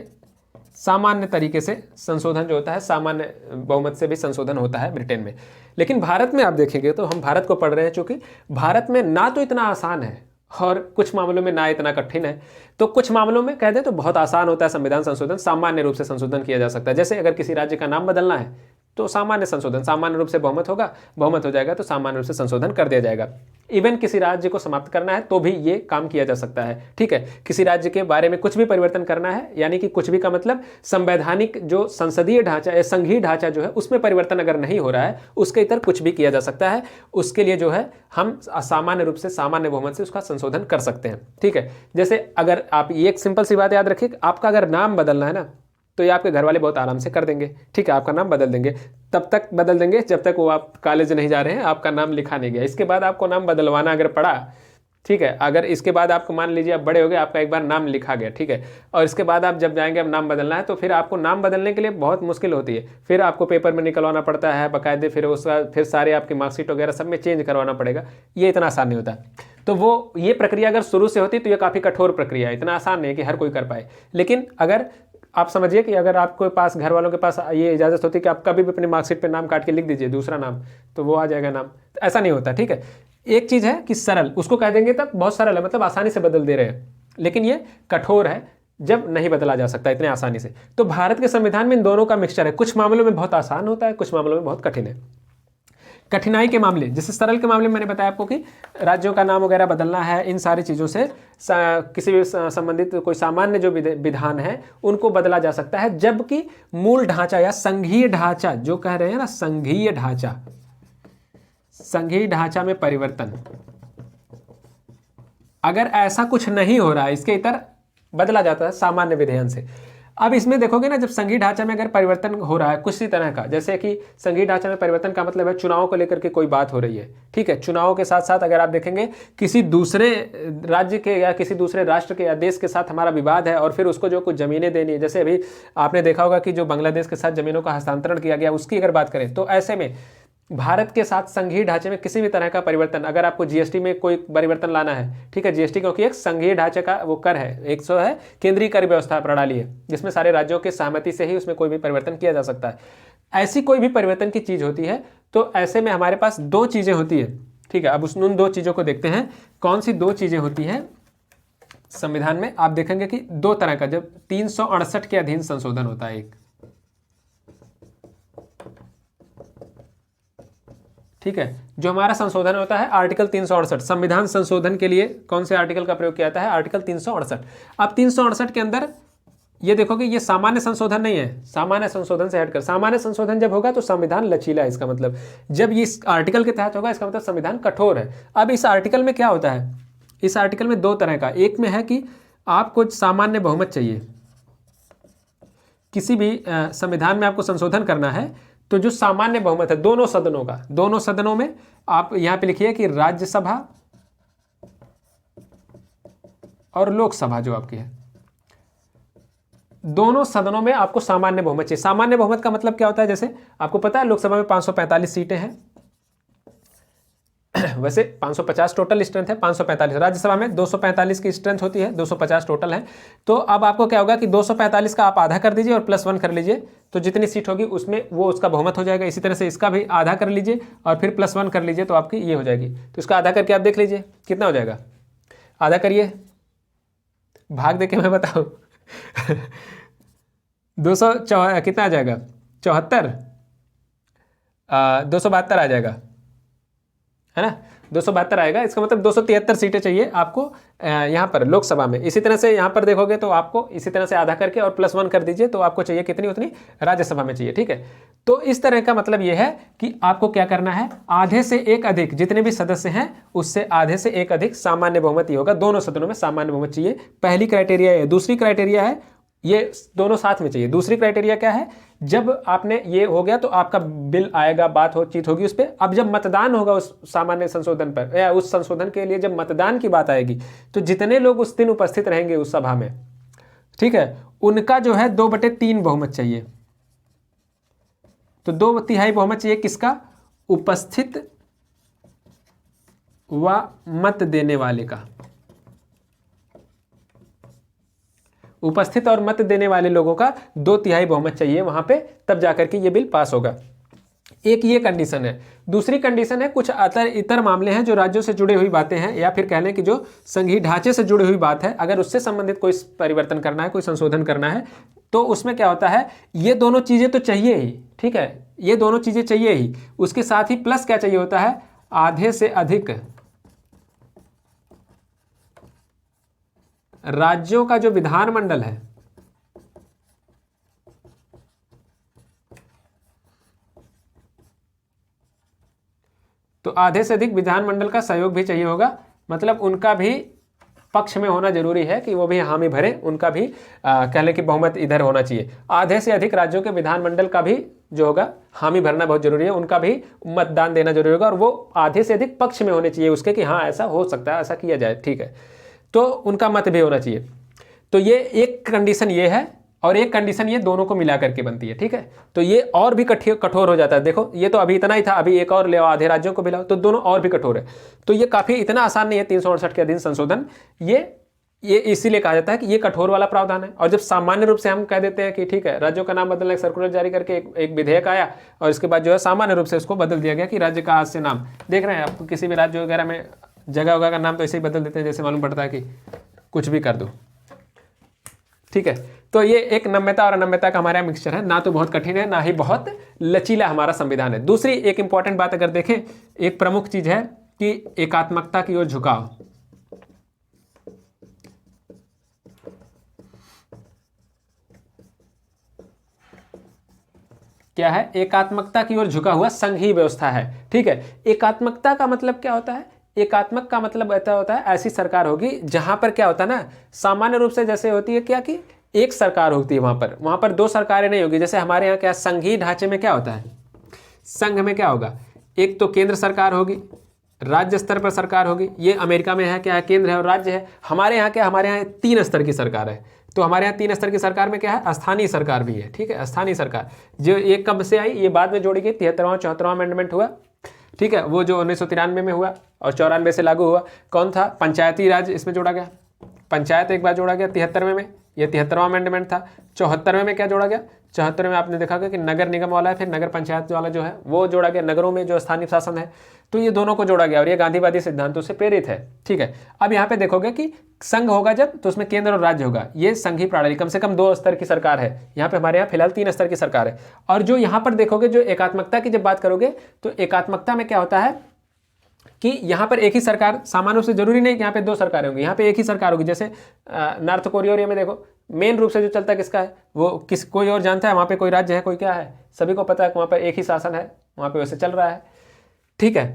सामान्य तरीके से संशोधन जो होता है, सामान्य बहुमत से भी संशोधन होता है ब्रिटेन में। लेकिन भारत में आप देखेंगे तो हम भारत को पढ़ रहे हैं, चूंकि भारत में ना तो इतना आसान है और कुछ मामलों में ना इतना कठिन है। तो कुछ मामलों में कह दें तो बहुत आसान होता है संविधान संशोधन, सामान्य रूप से संशोधन किया जा सकता है। जैसे अगर किसी राज्य का नाम बदलना है तो सामान्य संशोधन, सामान्य रूप से बहुमत होगा, बहुमत हो जाएगा तो सामान्य रूप से संशोधन कर दिया जाएगा। इवन किसी राज्य को समाप्त करना है तो भी ये काम किया जा सकता है, ठीक है। किसी राज्य के बारे में कुछ भी परिवर्तन करना है, यानी कि कुछ भी का मतलब संवैधानिक जो संसदीय ढांचा या संघीय ढांचा जो है उसमें परिवर्तन अगर नहीं हो रहा है, उसके इतर कुछ भी किया जा सकता है। उसके लिए जो है हम सामान्य रूप से, सामान्य बहुमत से उसका संशोधन कर सकते हैं, ठीक है। जैसे अगर आप ये एक सिंपल सी बात याद रखिए, आपका अगर नाम बदलना है ना तो ये आपके घर वाले बहुत आराम से कर देंगे, ठीक है। आपका नाम बदल देंगे, तब तक बदल देंगे जब तक वो आप कॉलेज नहीं जा रहे हैं, आपका नाम लिखा नहीं गया। इसके बाद आपको नाम बदलवाना अगर पड़ा, ठीक है, अगर इसके बाद आपको मान लीजिए आप बड़े हो गए, आपका एक बार नाम लिखा गया, ठीक है, और इसके बाद आप जब जाएंगे अब नाम बदलना है तो फिर आपको नाम बदलने के लिए बहुत मुश्किल होती है। फिर आपको पेपर में निकलवाना पड़ता है बाकायदे, फिर उसका फिर सारे आपकी मार्कशीट वगैरह सब में चेंज करवाना पड़ेगा। ये इतना आसान नहीं होता। तो वो ये प्रक्रिया अगर शुरू से होती तो ये काफ़ी कठोर प्रक्रिया है, इतना आसान नहीं है कि हर कोई कर पाए। लेकिन अगर आप समझिए कि अगर आपके पास, घर वालों के पास ये इजाज़त होती है कि आप कभी भी अपनी मार्कशीट पे नाम काट के लिख दीजिए दूसरा नाम, तो वो आ जाएगा नाम। तो ऐसा नहीं होता, ठीक है। एक चीज़ है कि सरल, उसको कह देंगे तब बहुत सरल है, मतलब आसानी से बदल दे रहे हैं। लेकिन ये कठोर है जब नहीं बदला जा सकता इतने आसानी से। तो भारत के संविधान में इन दोनों का मिक्सचर है, कुछ मामलों में बहुत आसान होता है, कुछ मामलों में बहुत कठिन है। कठिनाई के मामले, जैसे सरल के मामले में मैंने बताया आपको कि राज्यों का नाम वगैरह बदलना है, इन सारी चीज़ों से किसी भी संबंधित कोई सामान्य जो विधान है उनको बदला जा सकता है। जबकि मूल ढांचा या संघीय ढांचा जो कह रहे हैं ना, संघीय ढांचा, संघीय ढांचा में परिवर्तन, अगर ऐसा कुछ नहीं हो रहा है, इसके इतर बदला जाता है सामान्य विधेयन से। अब इसमें देखोगे ना, जब संघीय ढांचा में अगर परिवर्तन हो रहा है किसी तरह का, जैसे कि संघीय ढांचा में परिवर्तन का मतलब है चुनाव को लेकर के कोई बात हो रही है, ठीक है, चुनाव के साथ साथ अगर आप देखेंगे किसी दूसरे राज्य के या किसी दूसरे राष्ट्र के या देश के साथ हमारा विवाद है और फिर उसको जो कुछ जमीनें देनी है, जैसे अभी आपने देखा होगा कि जो बांग्लादेश के साथ जमीनों का हस्तांतरण किया गया उसकी अगर बात करें, तो ऐसे में भारत के साथ संघीय ढांचे में किसी भी तरह का परिवर्तन, अगर आपको जीएसटी में कोई परिवर्तन लाना है, ठीक है, जीएसटी क्योंकि एक संघीय ढांचे का वो कर है, एक सौ है केंद्रीय कर व्यवस्था प्रणाली है जिसमें सारे राज्यों के सहमति से ही उसमें कोई भी परिवर्तन किया जा सकता है। ऐसी कोई भी परिवर्तन की चीज होती है तो ऐसे में हमारे पास दो चीजें होती है, ठीक है। अब उन दो चीजों को देखते हैं, कौन सी दो चीजें होती है संविधान में। आप देखेंगे कि दो तरह का, जब 368 के अधीन संशोधन होता है एक, ठीक है, जो हमारा संशोधन होता है आर्टिकल 368, संविधान संशोधन के लिए कौन से आर्टिकल का प्रयोग किया जाता है, आर्टिकल 368। अब 368 के अंदर ये देखोगे ये सामान्य संशोधन नहीं है, सामान्य संशोधन से हटकर, सामान्य संशोधन जब होगा तो संविधान लचीला है, इसका मतलब जब ये इस आर्टिकल के तहत होगा इसका मतलब संविधान कठोर है। अब इस आर्टिकल में क्या होता है, इस आर्टिकल में दो तरह का, एक में है कि आपको सामान्य बहुमत चाहिए, किसी भी संविधान में आपको संशोधन करना है तो जो सामान्य बहुमत है दोनों सदनों का, दोनों सदनों में आप यहां पे लिखिए कि राज्यसभा और लोकसभा जो आपकी है, दोनों सदनों में आपको सामान्य बहुमत चाहिए। सामान्य बहुमत का मतलब क्या होता है, जैसे आपको पता है लोकसभा में 545 सीटें हैं, वैसे 550 टोटल स्ट्रेंथ है, 545, राज्यसभा में 245 की स्ट्रेंथ होती है, 250 टोटल है। तो अब आपको क्या होगा कि 245 का आप आधा कर दीजिए और +1 कर लीजिए, तो जितनी सीट होगी उसमें वो उसका बहुमत हो जाएगा। इसी तरह से इसका भी आधा कर लीजिए और फिर +1 कर लीजिए तो आपकी ये हो जाएगी। तो इसका आधा करके आप देख लीजिए कितना हो जाएगा, आधा करिए, भाग दे के मैं बताऊँ 200 कितना आ जाएगा, 74, 272 आ जाएगा, है ना, 272 आएगा। इसका मतलब 273 सीटें चाहिए आपको यहाँ पर लोकसभा में। इसी तरह से यहाँ पर देखोगे तो आपको इसी तरह से आधा करके और +1 कर दीजिए तो आपको चाहिए कितनी, उतनी राज्यसभा में चाहिए, ठीक है। तो इस तरह का मतलब ये है कि आपको क्या करना है, आधे से एक अधिक, जितने भी सदस्य हैं उससे आधे से एक अधिक सामान्य बहुमत ही होगा, दोनों सदनों में सामान्य बहुमत चाहिए, पहली क्राइटेरिया है। दूसरी क्राइटेरिया है ये दोनों साथ में चाहिए। दूसरी क्राइटेरिया क्या है, जब आपने ये हो गया तो आपका बिल आएगा, बात हो चीत होगी उस पर। अब जब मतदान होगा उस सामान्य संशोधन पर या उस संशोधन के लिए जब मतदान की बात आएगी तो जितने लोग उस दिन उपस्थित रहेंगे उस सभा में, ठीक है, उनका जो है 2/3 बहुमत चाहिए। तो 2/3 बहुमत चाहिए किसका, उपस्थित व मत देने वाले का, उपस्थित और मत देने वाले लोगों का 2/3 बहुमत चाहिए वहां पे, तब जाकर के ये बिल पास होगा। एक ये कंडीशन है। दूसरी कंडीशन है कुछ इतर मामले हैं जो राज्यों से जुड़ी हुई बातें हैं, या फिर कह लें कि जो संघीय ढांचे से जुड़ी हुई बात है, अगर उससे संबंधित कोई परिवर्तन करना है, कोई संशोधन करना है, तो उसमें क्या होता है, ये दोनों चीजें तो चाहिए ही, ठीक है, ये दोनों चीजें चाहिए ही, उसके साथ ही प्लस क्या चाहिए होता है, आधे से अधिक राज्यों का जो विधानमंडल है, तो आधे से अधिक विधानमंडल का सहयोग भी चाहिए होगा, मतलब उनका भी पक्ष में होना जरूरी है कि वो भी हामी भरे, उनका भी कह लें कि बहुमत इधर होना चाहिए। आधे से अधिक राज्यों के विधानमंडल का भी जो होगा हामी भरना बहुत जरूरी है, उनका भी मतदान देना जरूरी होगा, और वो आधे से अधिक पक्ष में होने चाहिए उसके कि हाँ ऐसा हो सकता है, ऐसा किया जाए, ठीक है, तो उनका मत भी होना चाहिए। तो ये एक कंडीशन ये है, और एक कंडीशन ये दोनों को मिला करके बनती है, ठीक है। तो ये और भी कठोर हो जाता है। देखो ये तो अभी इतना ही था, अभी एक और ले आओ, आधे राज्यों को मिलाओ, तो दोनों और भी कठोर है। तो ये काफी इतना आसान नहीं है 368 के अधीन संशोधन, ये इसीलिए कहा जाता है कि ये कठोर वाला प्रावधान है। और जब सामान्य रूप से हम कह देते हैं कि ठीक है राज्यों का नाम बदलने सर्कुलर जारी करके एक विधेयक आया, और इसके बाद जो है सामान्य रूप से उसको बदल दिया गया कि राज्य का आज से नाम, देख रहे हैं आप किसी भी राज्य वगैरह में जगह वगैरह का नाम तो ऐसे ही बदल देते हैं जैसे मालूम पड़ता है कि कुछ भी कर दो, ठीक है। तो ये एक नम्यता और अनम्यता का हमारा मिक्सचर है, ना तो बहुत कठिन है ना ही बहुत लचीला हमारा संविधान है। दूसरी एक इंपॉर्टेंट बात अगर देखें, एक प्रमुख चीज है कि एकात्मकता की ओर झुकाव। क्या है, एकात्मकता की ओर झुका हुआ संघीय व्यवस्था है, ठीक है। एकात्मकता का मतलब क्या होता है, एकात्मक का मतलब ऐसा होता है ऐसी सरकार होगी जहां पर क्या होता है ना, सामान्य रूप से जैसे होती है क्या कि एक सरकार होती है वहाँ पर दो सरकारें नहीं होगी। जैसे हमारे यहाँ क्या संघीय ढांचे में क्या होता है, संघ में क्या होगा, एक तो केंद्र सरकार होगी, राज्य स्तर पर सरकार होगी। ये अमेरिका में है क्या है, केंद्र है और राज्य है। हमारे यहाँ क्या, हमारे यहाँ 3 स्तर की सरकार है। तो हमारे यहाँ 3 स्तर की सरकार में क्या है, स्थानीय सरकार भी है। ठीक है, स्थानीय सरकार जो ये कब से आई, ये बाद में जोड़ी गई, 73वां 74वां अमेंडमेंट हुआ। ठीक है, वो जो 1993 में हुआ और 94 से लागू हुआ। कौन था, पंचायती राज इसमें जोड़ा गया, पंचायत एक बार जोड़ा गया 73वें में, ये 73वां अमेंडमेंट था। 74वें में क्या जोड़ा गया, 74वें में आपने देखा कि नगर निगम वाला है, फिर नगर पंचायत वाला जो है वो जोड़ा गया, नगरों में जो स्थानीय शासन है। तो ये दोनों को जोड़ा गया और ये गांधीवादी सिद्धांतों से प्रेरित है। ठीक है, अब यहाँ पे देखोगे कि संघ होगा जब, तो उसमें केंद्र और राज्य होगा। ये संघीय प्रणाली कम से कम 2 स्तर की सरकार है। यहाँ पे हमारे यहाँ फिलहाल 3 स्तर की सरकार है। और जो यहाँ पर देखोगे, जो एकात्मकता की जब बात करोगे, तो एकात्मकता में क्या होता है कि यहाँ पर एक ही सरकार, सामान्य रूप से जरूरी नहीं कि यहाँ पे 2 सरकारें होंगी, यहाँ पे एक ही सरकार होगी। जैसे नॉर्थ कोरिया में देखो, मेन रूप से जो चलता है किसका है, वो किस, कोई और जानता है वहाँ पे कोई राज्य है, कोई क्या है, सभी को पता है कि वहाँ पर एक ही शासन है, वहाँ पे वैसे चल रहा है। ठीक है,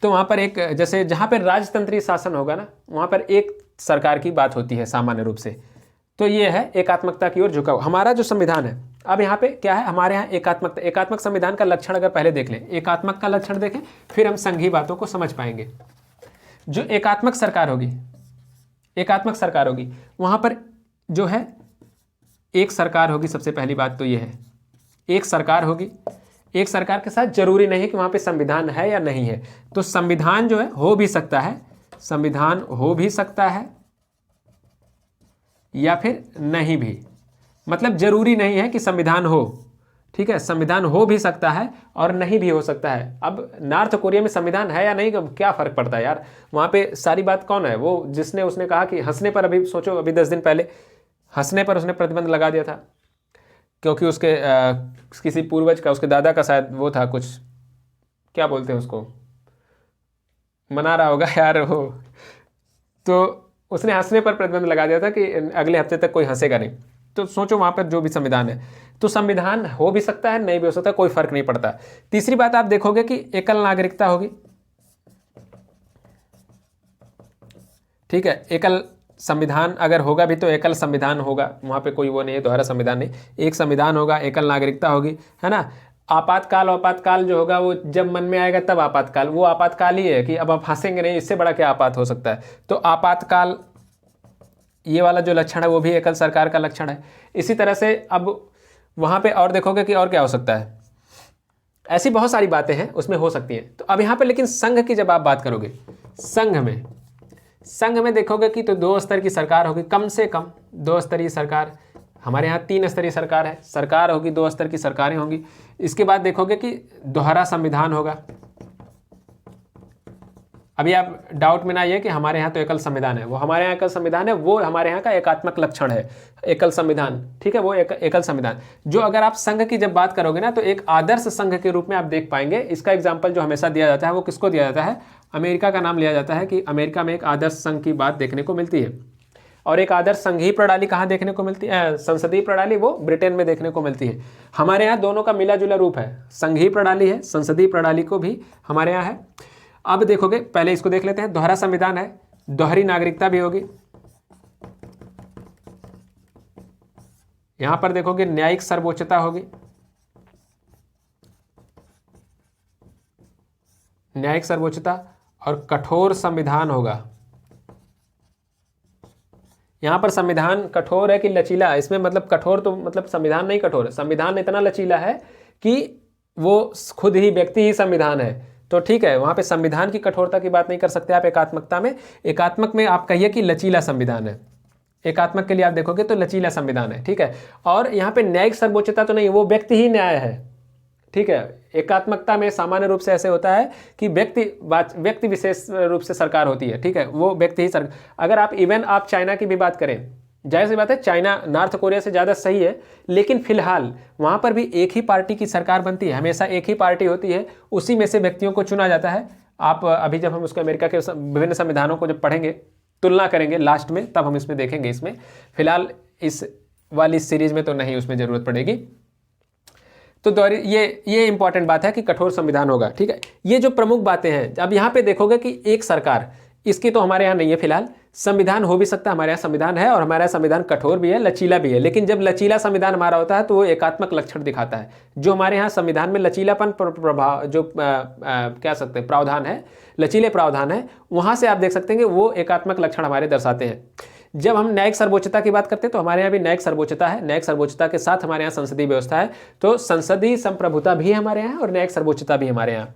तो वहाँ पर एक, जैसे जहाँ पर राजतंत्रीय शासन होगा ना, वहाँ पर एक सरकार की बात होती है सामान्य रूप से। तो ये है एकात्मकता की ओर झुकाव। हमारा जो संविधान है, अब यहाँ पे क्या है, हमारे यहाँ एकात्मकता, एकात्मक संविधान का लक्षण अगर पहले देख लें, एकात्मक का लक्षण देखें, फिर हम संघीय बातों को समझ पाएंगे। जो एकात्मक सरकार होगी, एकात्मक सरकार होगी, वहाँ पर जो है एक सरकार होगी। सबसे पहली बात तो ये है, एक सरकार होगी। एक सरकार के साथ जरूरी नहीं है कि वहाँ पे संविधान है या नहीं है। तो संविधान जो है हो भी सकता है, संविधान हो भी सकता है या फिर नहीं भी, मतलब जरूरी नहीं है कि संविधान हो। ठीक है, संविधान हो भी सकता है और नहीं भी हो सकता है। अब नॉर्थ कोरिया में संविधान है या नहीं, क्या फर्क पड़ता है यार, वहाँ पे सारी बात कौन है, वो जिसने, उसने कहा कि हंसने पर, अभी सोचो अभी 10 दिन पहले हंसने पर उसने प्रतिबंध लगा दिया था, क्योंकि उसके किसी पूर्वज का, उसके दादा का शायद वो था कुछ, क्या बोलते हैं उसको, मना रहा होगा यार वो, तो उसने हंसने पर प्रतिबंध लगा दिया था कि अगले हफ्ते तक कोई हंसेगा नहीं। तो सोचो वहाँ पर जो भी संविधान है, तो संविधान हो भी सकता है, नहीं भी हो सकता, कोई फर्क नहीं पड़ता। तीसरी बात आप देखोगे कि एकल नागरिकता होगी। ठीक है, एकल संविधान अगर होगा भी तो एकल संविधान होगा, वहाँ पे कोई वो नहीं है, दोहरा संविधान नहीं, एक संविधान होगा, एकल नागरिकता होगी, है ना। आपातकाल, आपातकाल जो होगा वो जब मन में आएगा तब आपातकाल, वो आपातकाल ही है कि अब आप हंसेंगे नहीं, इससे बड़ा क्या आपात हो सकता है। तो आपातकाल, ये वाला जो लक्षण है वो भी एकल सरकार का लक्षण है। इसी तरह से अब वहाँ पे और देखोगे कि और क्या हो सकता है, ऐसी बहुत सारी बातें हैं उसमें हो सकती हैं। तो अब यहाँ पे लेकिन संघ की जब आप बात करोगे, संघ में देखोगे कि तो 2 स्तर की सरकार होगी, कम से कम 2 स्तरीय सरकार। हमारे यहाँ 3 स्तरीय सरकार है, सरकार होगी, 2 स्तर की सरकारें होंगी। इसके बाद देखोगे कि दोहरा संविधान होगा। अभी आप डाउट में ना आइए कि हमारे यहाँ तो एकल संविधान है, वो हमारे यहाँ एकल संविधान है, वो हमारे यहाँ का एकात्मक लक्षण है, एकल संविधान। ठीक है, वो एकल संविधान जो अगर आप संघ की जब बात करोगे ना, तो एक आदर्श संघ के रूप में आप देख पाएंगे। इसका एग्जाम्पल जो हमेशा दिया जाता है वो किसको दिया जाता है, अमेरिका का नाम लिया जाता है कि अमेरिका में एक आदर्श संघ की बात देखने को मिलती है। और एक आदर्श संघीय प्रणाली कहाँ देखने को मिलती है, संसदीय प्रणाली, वो ब्रिटेन में देखने को मिलती है। हमारे यहाँ दोनों का मिला जुला रूप है, संघीय प्रणाली है, संसदीय प्रणाली को भी हमारे यहाँ है। अब देखोगे, पहले इसको देख लेते हैं, दोहरा संविधान है, दोहरी नागरिकता भी होगी। यहां पर देखोगे न्यायिक सर्वोच्चता होगी, न्यायिक सर्वोच्चता, और कठोर संविधान होगा। यहां पर संविधान कठोर है कि लचीला, इसमें मतलब कठोर तो मतलब संविधान नहीं कठोर है, संविधान इतना लचीला है कि वो खुद ही व्यक्ति ही संविधान है। तो ठीक है, वहां पे संविधान की कठोरता की बात नहीं कर सकते आप एकात्मकता में। एकात्मक में आप कहिए कि लचीला संविधान है, एकात्मक के लिए आप देखोगे तो लचीला संविधान है। ठीक है, और यहाँ पे न्यायिक सर्वोच्चता तो नहीं, वो व्यक्ति ही न्याय है। ठीक है, एकात्मकता में सामान्य रूप से ऐसे होता है कि व्यक्ति विशेष रूप से सरकार होती है। ठीक है, वो व्यक्ति ही सरकार। अगर आप इवन आप चाइना की भी बात करें, जाहिर सी बात है चाइना नॉर्थ कोरिया से ज़्यादा सही है, लेकिन फिलहाल वहाँ पर भी एक ही पार्टी की सरकार बनती है, हमेशा एक ही पार्टी होती है, उसी में से व्यक्तियों को चुना जाता है। आप अभी जब हम उसको अमेरिका के विभिन्न संविधानों को जब पढ़ेंगे, तुलना करेंगे लास्ट में, तब हम इसमें देखेंगे। इसमें फिलहाल इस वाली सीरीज में तो नहीं उसमें ज़रूरत पड़ेगी। तो ये इंपॉर्टेंट बात है कि कठोर संविधान होगा। ठीक है, ये जो प्रमुख बातें हैं, अब यहाँ पे देखोगे कि एक सरकार, इसकी तो हमारे यहाँ नहीं है फिलहाल, संविधान हो भी सकता है, हमारे यहाँ संविधान है और हमारा संविधान कठोर भी है, लचीला भी है, लेकिन जब लचीला संविधान हमारा होता है तो वो एकात्मक लक्षण दिखाता है। जो हमारे यहाँ संविधान में लचीलापन प्रभाव जो क्या सकते हैं प्रावधान है, लचीले प्रावधान है, वहाँ से आप देख सकते हैं कि वो एकात्मक लक्षण हमारे दर्शाते हैं। जब हम न्यायिक सर्वोच्चता की बात करते हैं तो हमारे यहाँ भी न्यायिक सर्वोच्चता है, न्यायिक सर्वोच्चता के साथ हमारे यहाँ संसदीय व्यवस्था है, तो संसदीय संप्रभुता भी हमारे यहाँ और न्यायिक सर्वोच्चता भी हमारे यहाँ।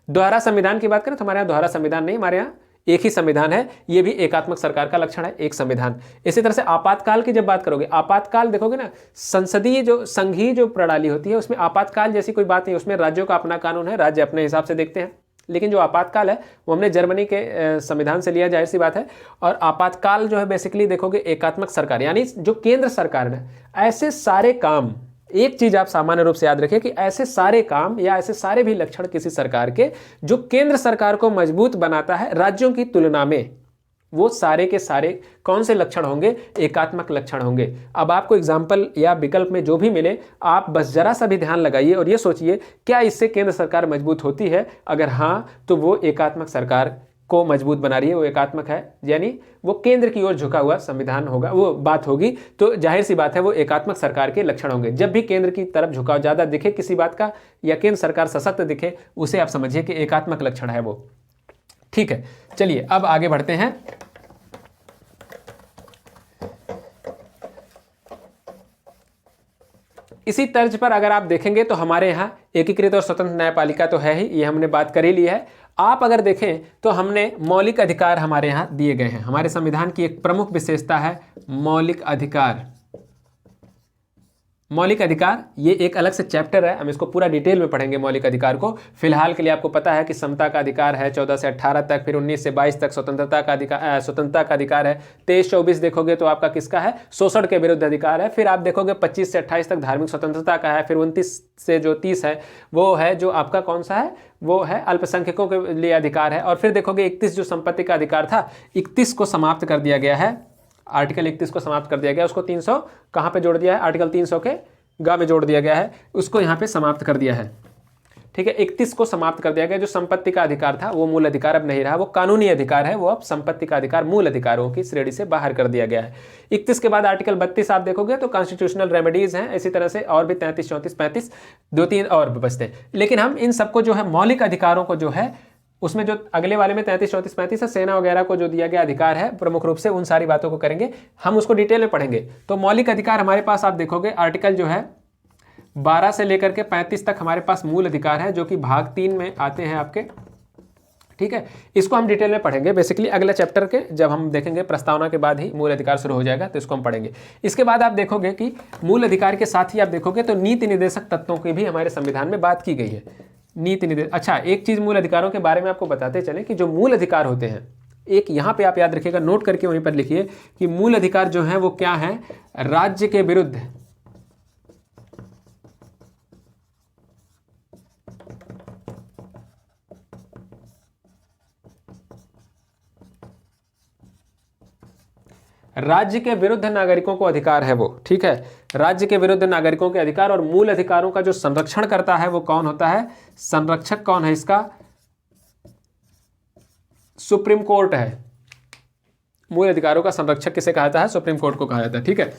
दोहरा संविधान की बात करें तो हमारे यहाँ दोहरा संविधान नहीं, हमारे यहाँ एक ही संविधान है, ये भी एकात्मक सरकार का लक्षण है, एक संविधान। इसी तरह से आपातकाल की जब बात करोगे, आपातकाल देखोगे ना, संसदीय जो संघीय जो प्रणाली होती है उसमें आपातकाल जैसी कोई बात नहीं, उसमें राज्यों का अपना कानून है, राज्य अपने हिसाब से देखते हैं। लेकिन जो आपातकाल है वो हमने जर्मनी के संविधान से लिया, जाहिर सी बात है। और आपातकाल जो है बेसिकली देखोगे एकात्मक सरकार, यानी जो केंद्र सरकार ने ऐसे सारे काम, एक चीज आप सामान्य रूप से याद रखें कि ऐसे सारे काम या ऐसे सारे भी लक्षण किसी सरकार के जो केंद्र सरकार को मजबूत बनाता है राज्यों की तुलना में, वो सारे के सारे कौन से लक्षण होंगे, एकात्मक लक्षण होंगे। अब आपको एग्जाम्पल या विकल्प में जो भी मिले आप बस जरा सा भी ध्यान लगाइए और ये सोचिए क्या इससे केंद्र सरकार मजबूत होती है, अगर हाँ तो वो एकात्मक सरकार को मजबूत बना रही है, वो एकात्मक है, यानी वो केंद्र की ओर झुका हुआ संविधान होगा, वो बात होगी, तो जाहिर सी बात है वो एकात्मक सरकार के लक्षण होंगे। जब भी केंद्र की तरफ झुकाव ज्यादा दिखे किसी बात का या केंद्र सरकार सशक्त दिखे, उसे आप समझिए कि एकात्मक लक्षण है वो। ठीक है, चलिए अब आगे बढ़ते हैं। इसी तर्ज पर अगर आप देखेंगे तो हमारे यहाँ एकीकृत और स्वतंत्र न्यायपालिका तो है ही, ये हमने बात कर ही ली है। आप अगर देखें तो हमने मौलिक अधिकार हमारे यहाँ दिए गए हैं। हमारे संविधान की एक प्रमुख विशेषता है मौलिक अधिकार। मौलिक अधिकार ये एक अलग से चैप्टर है, हम इसको पूरा डिटेल में पढ़ेंगे मौलिक अधिकार को। फिलहाल के लिए आपको पता है कि समता का अधिकार है 14 से 18 तक, फिर 19 से 22 तक स्वतंत्रता का अधिकार है। 23-24 देखोगे तो आपका किसका है, शोषण के विरुद्ध अधिकार है। फिर आप देखोगे 25 से 28 तक धार्मिक स्वतंत्रता का है। फिर 29 से जो 30 है वो है जो आपका कौन सा है, वो है अल्पसंख्यकों के लिए अधिकार है। और फिर देखोगे 31 जो संपत्ति का अधिकार था, 31 को समाप्त कर दिया गया है, आर्टिकल 31 को समाप्त कर दिया गया, उसको 300 कहाँ पे जोड़ दिया है, आर्टिकल 300 के ग में जोड़ दिया गया है, उसको यहाँ पे समाप्त कर दिया है। ठीक है, 31 को समाप्त कर दिया गया। जो संपत्ति का अधिकार था वो मूल अधिकार अब नहीं रहा, वो कानूनी अधिकार है, वो अब संपत्ति का अधिकार मूल अधिकारों की श्रेणी से बाहर कर दिया गया है। 31 के बाद आर्टिकल 32 आप देखोगे तो कॉन्स्टिट्यूशनल रेमेडीज हैं, इसी तरह से और भी 33, 34, 35 2-3 और बचते हैं। लेकिन हम इन सबको जो है मौलिक अधिकारों को जो है उसमें जो अगले वाले में 33, 34, 35 है, सेना वगैरह को जो दिया गया अधिकार है प्रमुख रूप से, उन सारी बातों को करेंगे हम, उसको डिटेल में पढ़ेंगे। तो मौलिक अधिकार हमारे पास आप देखोगे आर्टिकल जो है 12 से लेकर के 35 तक हमारे पास मूल अधिकार है, जो कि भाग 3 में आते हैं आपके। ठीक है, इसको हम डिटेल में पढ़ेंगे बेसिकली अगले चैप्टर के, जब हम देखेंगे प्रस्तावना के बाद ही मूल अधिकार शुरू हो जाएगा, तो इसको हम पढ़ेंगे। इसके बाद आप देखोगे कि मूल अधिकार के साथ ही आप देखोगे तो नीति निर्देशक तत्वों की भी हमारे संविधान में बात की गई है। नीति निर्देश, अच्छा एक चीज मूल अधिकारों के बारे में आपको बताते चले कि जो मूल अधिकार होते हैं, एक यहाँ पे आप याद रखिएगा, नोट करके वहीं पर लिखिए कि मूल अधिकार जो है वो क्या है, राज्य के विरुद्ध राज्य के विरुद्ध नागरिकों को अधिकार है वो। ठीक है, राज्य के विरुद्ध नागरिकों के अधिकार, और मूल अधिकारों का जो संरक्षण करता है वो कौन होता है, संरक्षक कौन है इसका, सुप्रीम कोर्ट है। मूल अधिकारों का संरक्षक किसे कहा जाता है, सुप्रीम कोर्ट को कहा जाता है। ठीक है,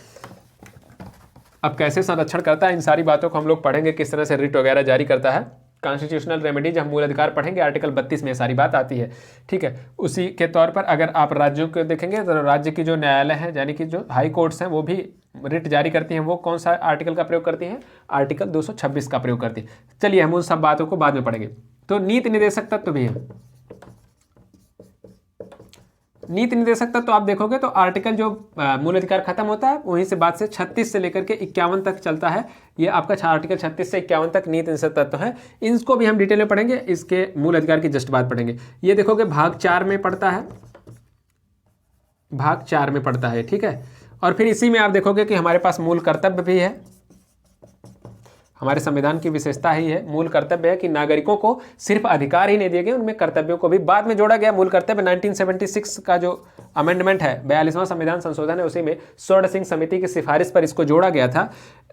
अब कैसे संरक्षण करता है इन सारी बातों को हम लोग पढ़ेंगे, किस तरह से रिट वगैरह जारी करता है, कॉन्स्टिट्यूशनल रेमेडीज हम मूल अधिकार पढ़ेंगे, आर्टिकल 32 में सारी बात आती है। ठीक है, उसी के तौर पर अगर आप राज्यों को देखेंगे तो राज्य की जो न्यायालय है, यानी कि जो हाई कोर्ट्स हैं, वो भी रिट जारी करती हैं। वो कौन सा आर्टिकल का प्रयोग करती हैं, आर्टिकल 226 का प्रयोग करती है। चलिए हम उन सब बातों को बाद में पढ़ेंगे। तो नीति निर्देशक तत्व भी है। नीति निर्देशक तत्व तो आप देखोगे तो आर्टिकल जो मूल अधिकार खत्म होता है वहीं से बाद से 36 से लेकर के 51 तक चलता है। ये आपका आर्टिकल 36 से 51 तक नीति निर्देशक तत्व है। इसको भी हम डिटेल में पढ़ेंगे, इसके मूल अधिकार की जस्ट बात पढ़ेंगे। ये देखोगे भाग 4 में पढ़ता है, भाग 4 में पढ़ता है। ठीक है, और फिर इसी में आप देखोगे कि हमारे पास मूल कर्तव्य भी है। हमारे संविधान की विशेषता ही है, मूल कर्तव्य है कि नागरिकों को सिर्फ अधिकार ही नहीं दिए गए, उनमें कर्तव्यों को भी बाद में जोड़ा गया। मूल कर्तव्य 1976 का जो अमेंडमेंट है, 42वां संविधान संशोधन है, उसी में स्वर्ण सिंह समिति की सिफारिश पर इसको जोड़ा गया था।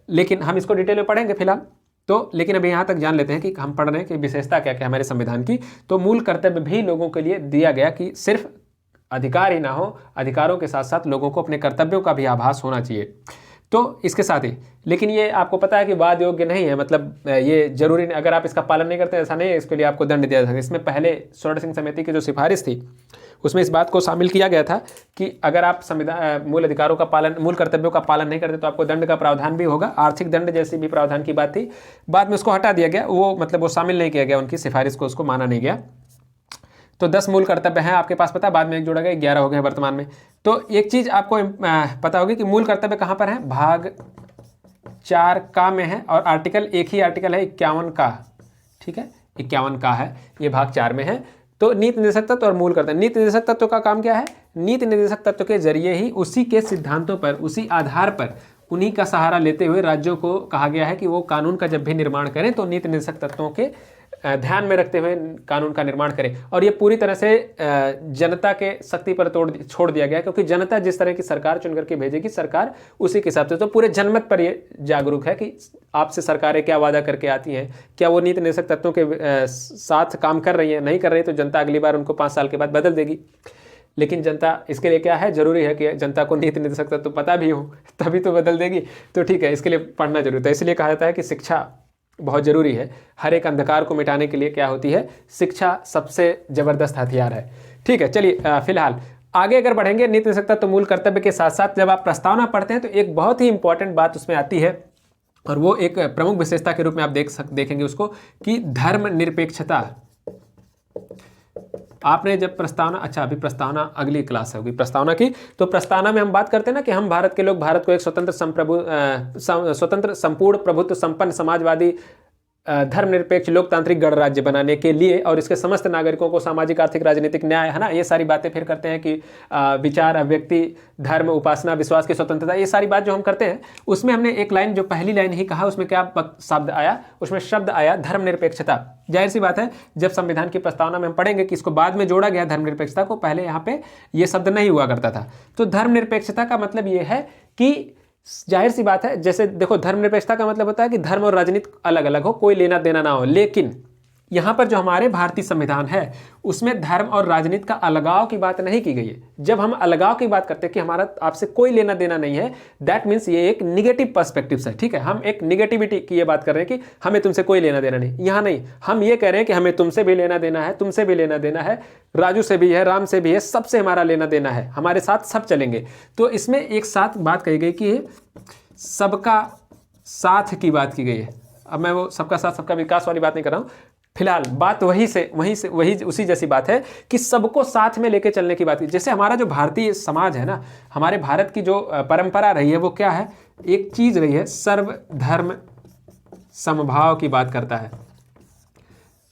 लेकिन हम इसको डिटेल में पढ़ेंगे फिलहाल तो, लेकिन अभी यहाँ तक जान लेते हैं कि हम पढ़ रहे हैं कि विशेषता क्या क्या हमारे संविधान की। तो मूल कर्तव्य भी लोगों के लिए दिया गया कि सिर्फ अधिकार ही ना हो, अधिकारों के साथ साथ लोगों को अपने कर्तव्यों का भी आभास होना चाहिए। तो इसके साथ ही, लेकिन ये आपको पता है कि वाद योग्य नहीं है, मतलब ये जरूरी नहीं, अगर आप इसका पालन नहीं करते ऐसा नहीं है इसके लिए आपको दंड दिया जा सकता है। इसमें पहले स्वर्ण सिंह समिति की जो सिफारिश थी उसमें इस बात को शामिल किया गया था कि अगर आप संविधान मूल अधिकारों का पालन, मूल कर्तव्यों का पालन नहीं करते तो आपको दंड का प्रावधान भी होगा। आर्थिक दंड जैसी भी प्रावधान की बात थी, बाद में उसको हटा दिया गया, वो मतलब वो शामिल नहीं किया गया, उनकी सिफारिश को उसको माना नहीं गया। तो 10 मूल कर्तव्य हैं आपके पास, पता, बाद में एक जोड़ा गया, 11 हो गए हैं वर्तमान में। तो एक चीज आपको पता होगी कि मूल कर्तव्य कहाँ पर है, भाग 4 का में है, और आर्टिकल, एक ही आर्टिकल है 51 का, ठीक है, 51 का है, ये भाग 4 में है। तो नीति निर्देशक तत्व और मूल कर्तव्य, नीति निर्देशक तत्व का काम क्या है, नीति निर्देशक तत्व के जरिए ही उसी के सिद्धांतों पर, उसी आधार पर, उन्हीं का सहारा लेते हुए राज्यों को कहा गया है कि वो कानून का जब भी निर्माण करें तो नीति निर्देशक तत्वों के ध्यान में रखते हुए कानून का निर्माण करें। और ये पूरी तरह से जनता के शक्ति पर छोड़ दिया गया, क्योंकि जनता जिस तरह की सरकार चुन करके भेजेगी, सरकार उसी के हिसाब से, तो पूरे जनमत पर ये जागरूक है कि आपसे सरकारें क्या वादा करके आती हैं, क्या वो नीति निर्देशक तत्वों के साथ काम कर रही है, नहीं कर रही है, तो जनता अगली बार उनको 5 साल के बाद बदल देगी। लेकिन जनता, इसके लिए क्या है, जरूरी है कि जनता को नीति निर्देशक तत्व पता भी हो, तभी तो बदल देगी। तो ठीक है, इसके लिए पढ़ना जरूरी है। इसलिए कहा जाता है कि शिक्षा बहुत जरूरी है। हर एक अंधकार को मिटाने के लिए क्या होती है, शिक्षा सबसे जबरदस्त हथियार है। ठीक है, चलिए फिलहाल आगे अगर बढ़ेंगे, नीति निर्देशक तत्व मूल कर्तव्य के साथ साथ जब आप प्रस्तावना पढ़ते हैं तो एक बहुत ही इंपॉर्टेंट बात उसमें आती है, और वो एक प्रमुख विशेषता के रूप में आप देखेंगे उसको, कि धर्मनिरपेक्षता। आपने जब प्रस्तावना, अच्छा अभी प्रस्तावना अगली क्लास होगी प्रस्तावना की, तो प्रस्तावना में हम बात करते हैं ना कि हम भारत के लोग भारत को एक स्वतंत्र संपूर्ण प्रभुत्व संपन्न समाजवादी धर्मनिरपेक्ष लोकतांत्रिक गणराज्य बनाने के लिए, और इसके समस्त नागरिकों को सामाजिक आर्थिक राजनीतिक न्याय, है ना, ये सारी बातें फिर करते हैं कि विचार, अभिव्यक्ति, धर्म, उपासना, विश्वास की स्वतंत्रता, ये सारी बात जो हम करते हैं, उसमें हमने एक लाइन, जो पहली लाइन ही कहा, उसमें क्या शब्द आया, उसमें शब्द आया धर्मनिरपेक्षता। जाहिर सी बात है, जब संविधान की प्रस्तावना में हम पढ़ेंगे कि इसको बाद में जोड़ा गया धर्मनिरपेक्षता को, पहले यहाँ पे ये शब्द नहीं हुआ करता था। तो धर्मनिरपेक्षता का मतलब ये है कि जाहिर सी बात है, जैसे देखो, धर्मनिरपेक्षता का मतलब होता है कि धर्म और राजनीति अलग अलग हो, कोई लेना देना ना हो। लेकिन यहाँ पर जो हमारे भारतीय संविधान है उसमें धर्म और राजनीति का अलगाव की बात नहीं की गई है। जब हम अलगाव की बात करते हैं कि हमारा आपसे कोई लेना देना नहीं है, दैट मीन्स ये एक निगेटिव पर्सपेक्टिव है। ठीक है, हम एक निगेटिविटी की ये बात कर रहे हैं कि हमें तुमसे कोई लेना देना नहीं। यहाँ नहीं, हम ये कह रहे हैं कि हमें तुमसे भी लेना देना है, तुमसे भी लेना देना है, राजू से भी है, राम से भी है, सबसे हमारा लेना देना है, हमारे साथ सब चलेंगे। तो इसमें एक साथ बात कही गई कि सबका साथ की बात की गई है। अब मैं वो सबका साथ सबका विकास वाली बात नहीं कर रहा हूँ, फिलहाल बात वही उसी जैसी बात है कि सबको साथ में लेके चलने की बात की। जैसे हमारा जो भारतीय समाज है ना, हमारे भारत की जो परंपरा रही है वो क्या है, एक चीज रही है, सर्वधर्म समभाव की बात करता है।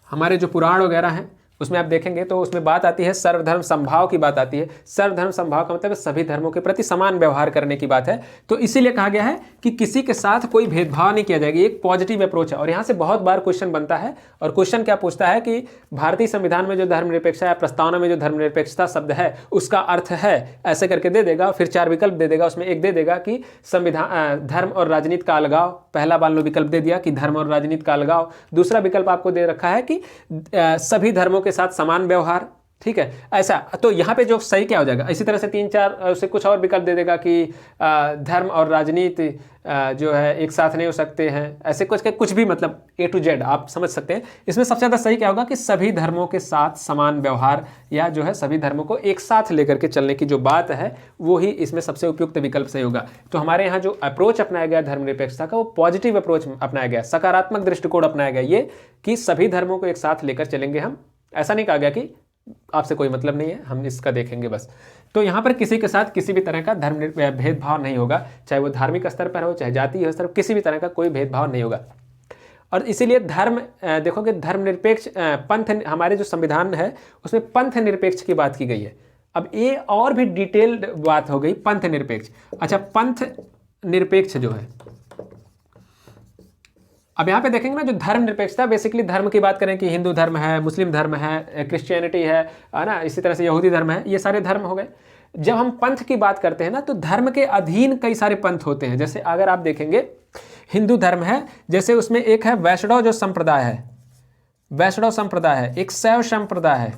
हमारे जो पुराण वगैरह हैं उसमें आप देखेंगे तो उसमें बात आती है, सर्वधर्म समभाव की बात आती है। सर्वधर्म समभाव का मतलब सभी धर्मों के प्रति समान व्यवहार करने की बात है। तो इसीलिए कहा गया है कि किसी के साथ कोई भेदभाव नहीं किया जाएगा, एक पॉजिटिव अप्रोच है। और यहाँ से बहुत बार क्वेश्चन बनता है, और क्वेश्चन क्या पूछता है कि भारतीय संविधान में जो धर्मनिरपेक्षता है, प्रस्तावना में जो धर्मनिरपेक्षता शब्द है उसका अर्थ है, ऐसे करके दे देगा, फिर 4 विकल्प दे देगा, उसमें एक दे देगा कि संविधान धर्म और राजनीति का अलगाव, पहला वाला विकल्प दे दिया कि धर्म और राजनीति का अलगाव। दूसरा विकल्प आपको दे रखा है कि सभी धर्मों के साथ समान व्यवहार। ठीक है, ऐसा। तो यहाँ पे जो सही क्या हो जाएगा, इसी तरह से 3-4 उसे कुछ और विकल्प दे देगा कि धर्म और राजनीति जो है एक साथ नहीं हो सकते हैं, ऐसे कुछ भी, मतलब A to Z आप समझ सकते हैं। इसमें सबसे ज़्यादा सही क्या होगा कि सभी धर्मों के साथ समान व्यवहार, या जो है सभी धर्मों को एक साथ लेकर के चलने की जो बात है वो ही इसमें सबसे उपयुक्त विकल्प सही होगा। तो हमारे यहाँ जो अप्रोच अपनाया गया धर्मनिरपेक्षता का, वो पॉजिटिव अप्रोच अपनाया गया, सकारात्मक दृष्टिकोण अपनाया गया, ये कि सभी धर्मों को एक साथ लेकर चलेंगे हम। ऐसा नहीं कहा गया कि आपसे कोई मतलब नहीं है, हम इसका देखेंगे बस। तो यहाँ पर किसी के साथ किसी भी तरह का धर्म भेदभाव नहीं होगा, चाहे वो धार्मिक स्तर पर हो, चाहे जातीय स्तर पर, किसी भी तरह का कोई भेदभाव नहीं होगा। और इसीलिए धर्म, देखोगे धर्मनिरपेक्ष पंथ, हमारे जो संविधान है उसमें पंथ निरपेक्ष की बात की गई है। अब ये और भी डिटेल्ड बात हो गई पंथ निरपेक्ष। अच्छा, पंथ निरपेक्ष जो है, अब यहाँ पे देखेंगे ना, जो धर्म निरपेक्षता, बेसिकली धर्म की बात करें कि हिंदू धर्म है, मुस्लिम धर्म है, क्रिश्चियनिटी है ना, इसी तरह से यहूदी धर्म है, ये सारे धर्म हो गए। जब हम पंथ की बात करते हैं ना, तो धर्म के अधीन कई सारे पंथ होते हैं। जैसे अगर आप देखेंगे हिंदू धर्म है, जैसे उसमें एक है वैष्णव जो संप्रदाय है, वैष्णव संप्रदाय है, एक शैव संप्रदाय है,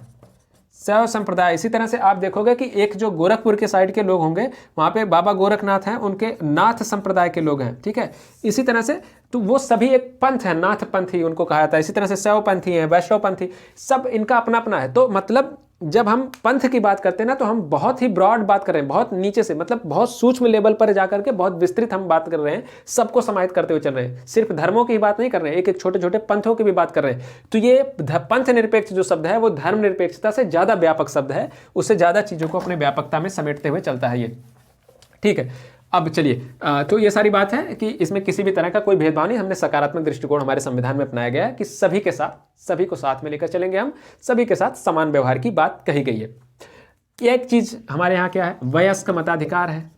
शैव संप्रदाय। इसी तरह से आप देखोगे कि एक जो गोरखपुर के साइड के लोग होंगे, वहाँ पे बाबा गोरखनाथ हैं, उनके नाथ संप्रदाय के लोग हैं, ठीक है। इसी तरह से तो वो सभी एक पंथ है, नाथ पंथी उनको कहा जाता है। इसी तरह से शैव पंथी हैं, वैष्णव पंथी, सब इनका अपना अपना है। तो मतलब जब हम पंथ की बात करते हैं ना, तो हम बहुत ही ब्रॉड बात कर रहे हैं, बहुत नीचे से, मतलब बहुत सूक्ष्म लेवल पर जाकर के बहुत विस्तृत हम बात कर रहे हैं, सबको समाहित करते हुए चल रहे हैं। सिर्फ धर्मों की बात नहीं कर रहे हैं, एक एक छोटे छोटे पंथों की भी बात कर रहे हैं। तो ये पंथ निरपेक्ष जो शब्द है वो धर्म निरपेक्षता से ज्यादा व्यापक शब्द है, उससे ज्यादा चीजों को अपने व्यापकता में समेटते हुए चलता है ये, ठीक है। अब चलिए, तो ये सारी बात है कि इसमें किसी भी तरह का कोई भेदभाव नहीं, हमने सकारात्मक दृष्टिकोण हमारे संविधान में अपनाया गया है कि सभी के साथ, सभी को साथ में लेकर चलेंगे हम, सभी के साथ समान व्यवहार की बात कही गई है। एक चीज हमारे यहाँ क्या है, वयस्क मताधिकार है।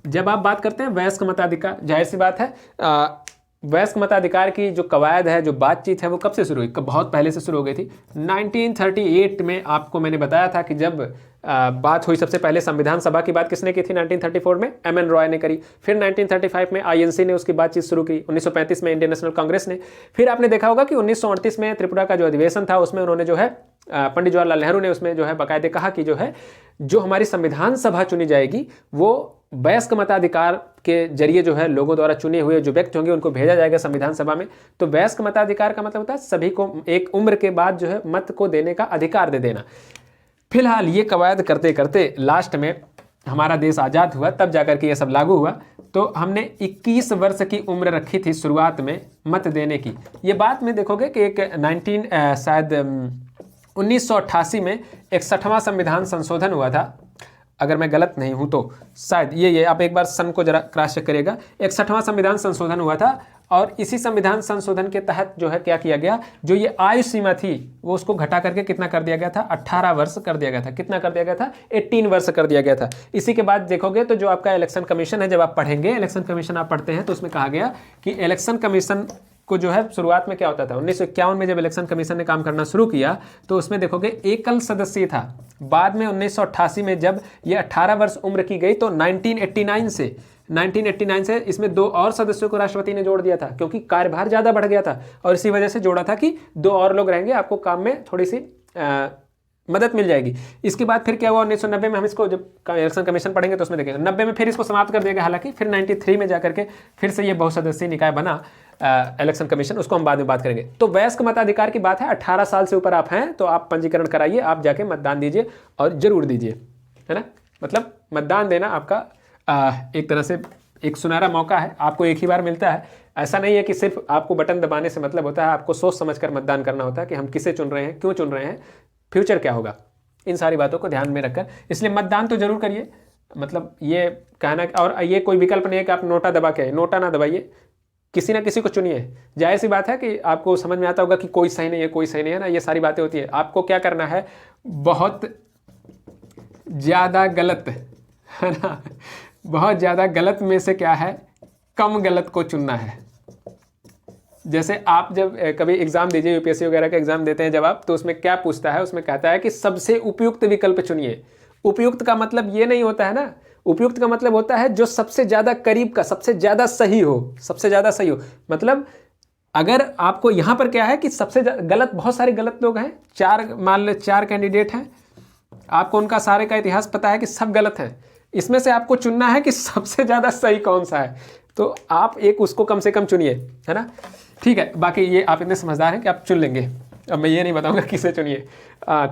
जब आप बात करते हैं वयस्क मताधिकार, जाहिर सी बात है वयस्क मताधिकार की जो कवायद है, जो बातचीत है, वो कब से शुरू हुई? बहुत पहले से शुरू हो गई थी। 1938 में आपको मैंने बताया था कि जब बात हुई, सबसे पहले संविधान सभा की बात किसने की थी? 1934 में एमएन रॉय ने करी। फिर 1935 में आईएनसी ने उसकी बातचीत शुरू की। 1935 में इंडियन नेशनल कांग्रेस ने। फिर आपने देखा होगा कि 1938 में त्रिपुरा का जो अधिवेशन था, उसमें उन्होंने जो है पंडित जवाहरलाल नेहरू ने उसमें जो है बाकायदे कहा कि जो है जो हमारी संविधान सभा चुनी जाएगी वो वयस्क मताधिकार के जरिए जो है लोगों द्वारा चुने हुए जो व्यक्ति होंगे उनको भेजा जाएगा संविधान सभा में। तो वयस्क मताधिकार का मतलब होता है सभी को एक उम्र के बाद जो है मत को देने का अधिकार दे देना। फिलहाल ये कवायद करते करते लास्ट में हमारा देश आज़ाद हुआ, तब जाकर के ये सब लागू हुआ। तो हमने 21 वर्ष की उम्र रखी थी शुरुआत में मत देने की। ये बात में देखोगे कि एक 1988 में 61वां संविधान संशोधन हुआ था, अगर मैं गलत नहीं हूं तो शायद ये आप एक बार सन को जरा क्रॉस चेक करिएगा। 61वां संविधान संशोधन हुआ था और इसी संविधान संशोधन के तहत जो है क्या किया गया, जो ये आयु सीमा थी वो उसको घटा करके कितना कर दिया गया था? 18 वर्ष कर दिया गया था। कितना कर दिया गया था? 18 वर्ष कर दिया गया था। इसी के बाद देखोगे तो जो आपका इलेक्शन कमीशन है, जब आप पढ़ेंगे इलेक्शन कमीशन आप पढ़ते हैं तो उसमें कहा गया कि इलेक्शन कमीशन को जो है शुरुआत में क्या होता था, 1951 में जब इलेक्शन कमीशन ने काम करना शुरू किया तो उसमें देखोगे एकल सदस्य था। बाद में 1988 में जब ये 18 वर्ष उम्र की गई तो 1989 से इसमें 2 और सदस्यों को राष्ट्रपति ने जोड़ दिया था, क्योंकि कार्यभार ज़्यादा बढ़ गया था और इसी वजह से जोड़ा था कि 2 और लोग रहेंगे, आपको काम में थोड़ी सी मदद मिल जाएगी। इसके बाद फिर क्या हुआ 1990 में, हम इसको जब इलेक्शन कमीशन पढ़ेंगे तो उसमें देखेंगे 90 में फिर इसको समाप्त कर दिया गया। हालांकि फिर 93 में जाकर के फिर से ये बहुसदस्यीय निकाय बना इलेक्शन कमीशन, उसको हम बाद में बात करेंगे। तो वयस्क मताधिकार की बात है, 18 साल से ऊपर आप हैं तो आप पंजीकरण कराइए, आप जाके मतदान दीजिए और जरूर दीजिए, है ना। मतलब मतदान देना आपका एक तरह से एक सुनहरा मौका है, आपको एक ही बार मिलता है। ऐसा नहीं है कि सिर्फ आपको बटन दबाने से मतलब होता है, आपको सोच समझ कर मतदान करना होता है कि हम किसे चुन रहे हैं, क्यों चुन रहे हैं, फ्यूचर क्या होगा, इन सारी बातों को ध्यान में रखकर इसलिए मतदान तो जरूर करिए। मतलब ये कहना, और ये कोई विकल्प नहीं है कि आप नोटा दबा के, नोटा ना दबाइए, किसी ना किसी को चुनिए। जाहिर सी बात है कि आपको समझ में आता होगा कि कोई सही नहीं है, कोई सही नहीं है ना, ये सारी बातें होती है। आपको क्या करना है, बहुत ज़्यादा गलत, है ना, बहुत ज़्यादा गलत में से क्या है, कम गलत को चुनना है। जैसे आप जब कभी एग्जाम दीजिए, यूपीएससी वगैरह का एग्जाम देते हैं जब आप, तो उसमें क्या पूछता है, उसमें कहता है कि सबसे उपयुक्त विकल्प चुनिए। उपयुक्त का मतलब ये नहीं होता है ना, उपयुक्त का मतलब होता है जो सबसे ज्यादा करीब का, सबसे ज्यादा सही हो, सबसे ज्यादा सही हो। मतलब अगर आपको यहां पर क्या है कि सबसे गलत, बहुत सारे गलत लोग हैं, 4 मान लो 4 कैंडिडेट हैं, आपको उनका सारे का इतिहास पता है कि सब गलत हैं, इसमें से आपको चुनना है कि सबसे ज्यादा सही कौन सा है, तो आप एक उसको कम से कम चुनिए, है ना। ठीक है, बाकी ये आप इतने समझदार हैं कि आप चुन लेंगे, अब मैं ये नहीं बताऊंगा किसे चुनिए।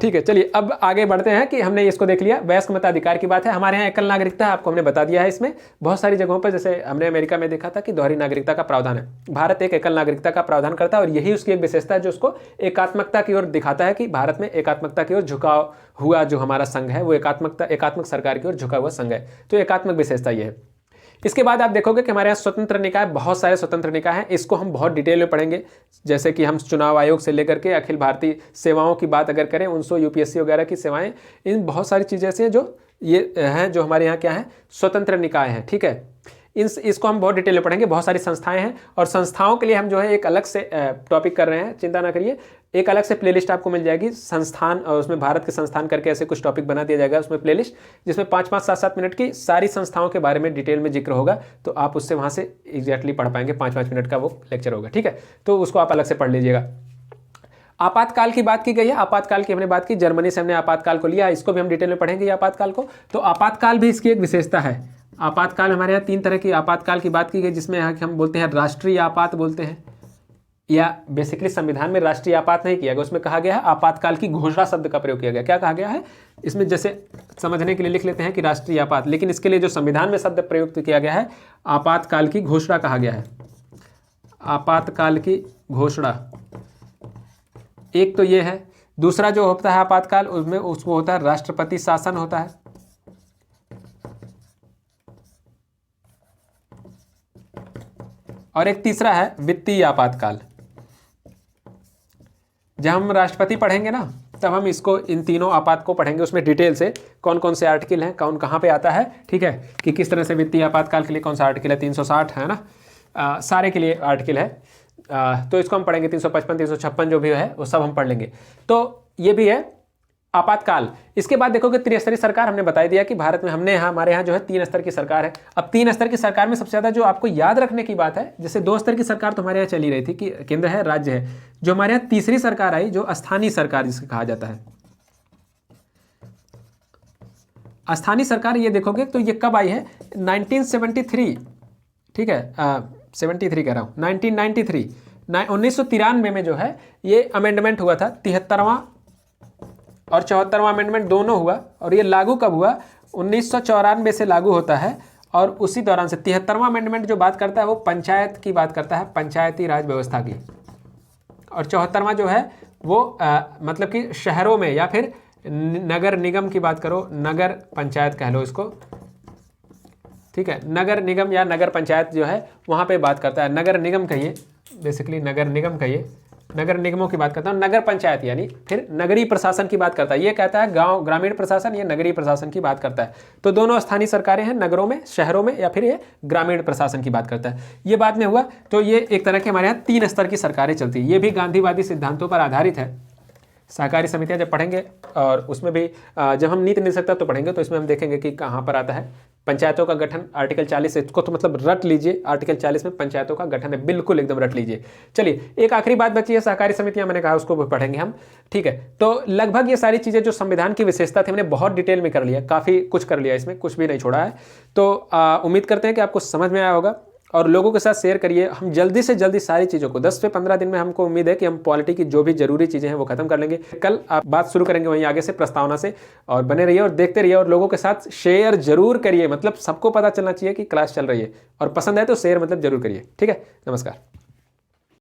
ठीक है, चलिए अब आगे बढ़ते हैं कि हमने इसको देख लिया, वयस्क मताधिकार की बात है। हमारे यहाँ एकल नागरिकता आपको हमने बता दिया है। इसमें बहुत सारी जगहों पर, जैसे हमने अमेरिका में देखा था कि दोहरी नागरिकता का प्रावधान है, भारत एक एकल नागरिकता का प्रावधान करता है और यही उसकी एक विशेषता है जो उसको एकात्मकता की ओर दिखाता है कि भारत में एकात्मकता की ओर झुकाव हुआ, जो हमारा संघ है वो एकात्मक सरकार की ओर झुका हुआ संघ है, तो एकात्मक विशेषता ये है। इसके बाद आप देखोगे कि हमारे यहाँ स्वतंत्र निकाय, बहुत सारे स्वतंत्र निकाय हैं, इसको हम बहुत डिटेल में पढ़ेंगे। जैसे कि हम चुनाव आयोग से लेकर के अखिल भारतीय सेवाओं की बात अगर करें, 1900 यूपीएससी वगैरह की सेवाएं, इन बहुत सारी चीज़ें ऐसी हैं जो ये हैं जो हमारे यहाँ क्या है, स्वतंत्र निकाय हैं। ठीक है, इसको हम बहुत डिटेल में पढ़ेंगे। बहुत सारी संस्थाएं हैं और संस्थाओं के लिए हम जो है एक अलग से टॉपिक कर रहे हैं, चिंता ना करिए, एक अलग से प्लेलिस्ट आपको मिल जाएगी संस्थान, और उसमें भारत के संस्थान करके ऐसे कुछ टॉपिक बना दिया जाएगा उसमें प्लेलिस्ट, जिसमें 5-5, 7-7 मिनट की सारी संस्थाओं के बारे में डिटेल में जिक्र होगा, तो आप उससे वहाँ से एग्जैक्टली पढ़ पाएंगे, 5-5 मिनट का वो लेक्चर होगा। ठीक है, तो उसको आप अलग से पढ़ लीजिएगा। आपातकाल की बात की गई है, आपातकाल की हमने बात की, जर्मनी से हमने आपातकाल को लिया, इसको भी हम डिटेल में पढ़ेंगे आपातकाल को। तो आपातकाल भी इसकी एक विशेषता है। आपातकाल हमारे यहाँ 3 तरह की आपातकाल की बात की गई, जिसमें हम बोलते हैं राष्ट्रीय आपात बोलते हैं, या बेसिकली संविधान में राष्ट्रीय आपात नहीं किया गया, उसमें कहा गया है आपातकाल की घोषणा शब्द का प्रयोग किया गया। क्या कहा गया है इसमें, जैसे समझने के लिए लिख लेते हैं कि राष्ट्रीय आपात, लेकिन इसके लिए जो संविधान में शब्द प्रयुक्त किया गया है आपातकाल की घोषणा कहा गया है। आपातकाल की घोषणा एक तो ये है। दूसरा जो होता है आपातकाल, उसमें उसको होता है राष्ट्रपति शासन होता है। और एक तीसरा है वित्तीय आपातकाल। जब हम राष्ट्रपति पढ़ेंगे ना, तब हम इसको इन तीनों आपात को पढ़ेंगे, उसमें डिटेल से कौन कौन से आर्टिकल हैं, कौन कहाँ पे आता है, ठीक है, कि किस तरह से वित्तीय आपातकाल के लिए कौन सा आर्टिकल है, 360 है ना, सारे के लिए आर्टिकल है। तो इसको हम पढ़ेंगे, 355 356 जो भी है वो सब हम पढ़ लेंगे। तो ये भी है आपातकाल। इसके बाद देखोगे त्रिस्तरीय सरकार, हमने बता दिया कि भारत में हमारे यहाँ जो है 3 स्तर की सरकार है। अब 3 स्तर की सरकार में सबसे ज़्यादा जो आपको याद रखने की बात है, जैसे 2 स्तर की सरकार तो हमारे यहाँ चली रही थी कि केंद्र है राज्य है, जो हमारे यहाँ तीसरी सरकार आई जो स्थानीय सरकार जिसे कहा जाता है। स्थानीय सरकार ये देखोगे तो ये कब आई है, 1973, ठीक है, 73 कह रहा हूँ, 1993 1993 में जो है ये अमेंडमेंट हुआ था, 73वां और 74वां अमेंडमेंट दोनों हुआ। और ये लागू कब हुआ, 1994 से लागू होता है। और उसी दौरान से 73वां अमेंडमेंट जो बात करता है वो पंचायत की बात करता है, पंचायती राज व्यवस्था की। और 74वां जो है वो मतलब कि शहरों में या फिर नगर निगम की बात करो, नगर पंचायत कह लो इसको, ठीक है, नगर निगम या नगर पंचायत जो है वहाँ पे बात करता है। नगर निगम कहिए, बेसिकली नगर निगम कहिए, नगर निगमों की बात करता हूँ। नगर पंचायत यानी फिर नगरीय प्रशासन की बात करता है। ये कहता है गांव ग्रामीण प्रशासन, ये नगरीय प्रशासन की बात करता है। तो दोनों स्थानीय सरकारें हैं, नगरों में, शहरों में, या फिर ये ग्रामीण प्रशासन की बात करता है। ये बाद में हुआ। तो ये एक तरह के हमारे यहाँ 3 स्तर की सरकारें चलती है। ये भी गांधीवादी सिद्धांतों पर आधारित है। सहकारी समितियाँ जब पढ़ेंगे, और उसमें भी जब हम नीति निदेशक तत्व पढ़ेंगे तो इसमें हम देखेंगे कि कहाँ पर आता है पंचायतों का गठन, आर्टिकल 40 इसको तो मतलब रट लीजिए, आर्टिकल 40 में पंचायतों का गठन है, बिल्कुल एकदम रट लीजिए। चलिए एक आखिरी बात बची है सहकारी समितियां, मैंने कहा उसको भी पढ़ेंगे हम, ठीक है। तो लगभग ये सारी चीज़ें जो संविधान की विशेषता थी हमने बहुत डिटेल में कर लिया, काफ़ी कुछ कर लिया, इसमें कुछ भी नहीं छोड़ा है। तो उम्मीद करते हैं कि आपको समझ में आया होगा, और लोगों के साथ शेयर करिए। हम जल्दी से जल्दी सारी चीज़ों को 10 से 15 दिन में हमको उम्मीद है कि हम पॉलिटी की जो भी जरूरी चीज़ें हैं वो खत्म कर लेंगे। कल आप बात शुरू करेंगे वहीं आगे से प्रस्तावना से, और बने रहिए और देखते रहिए, और लोगों के साथ शेयर जरूर करिए, मतलब सबको पता चलना चाहिए कि क्लास चल रही है, और पसंद है तो शेयर मतलब जरूर करिए, ठीक है। नमस्कार।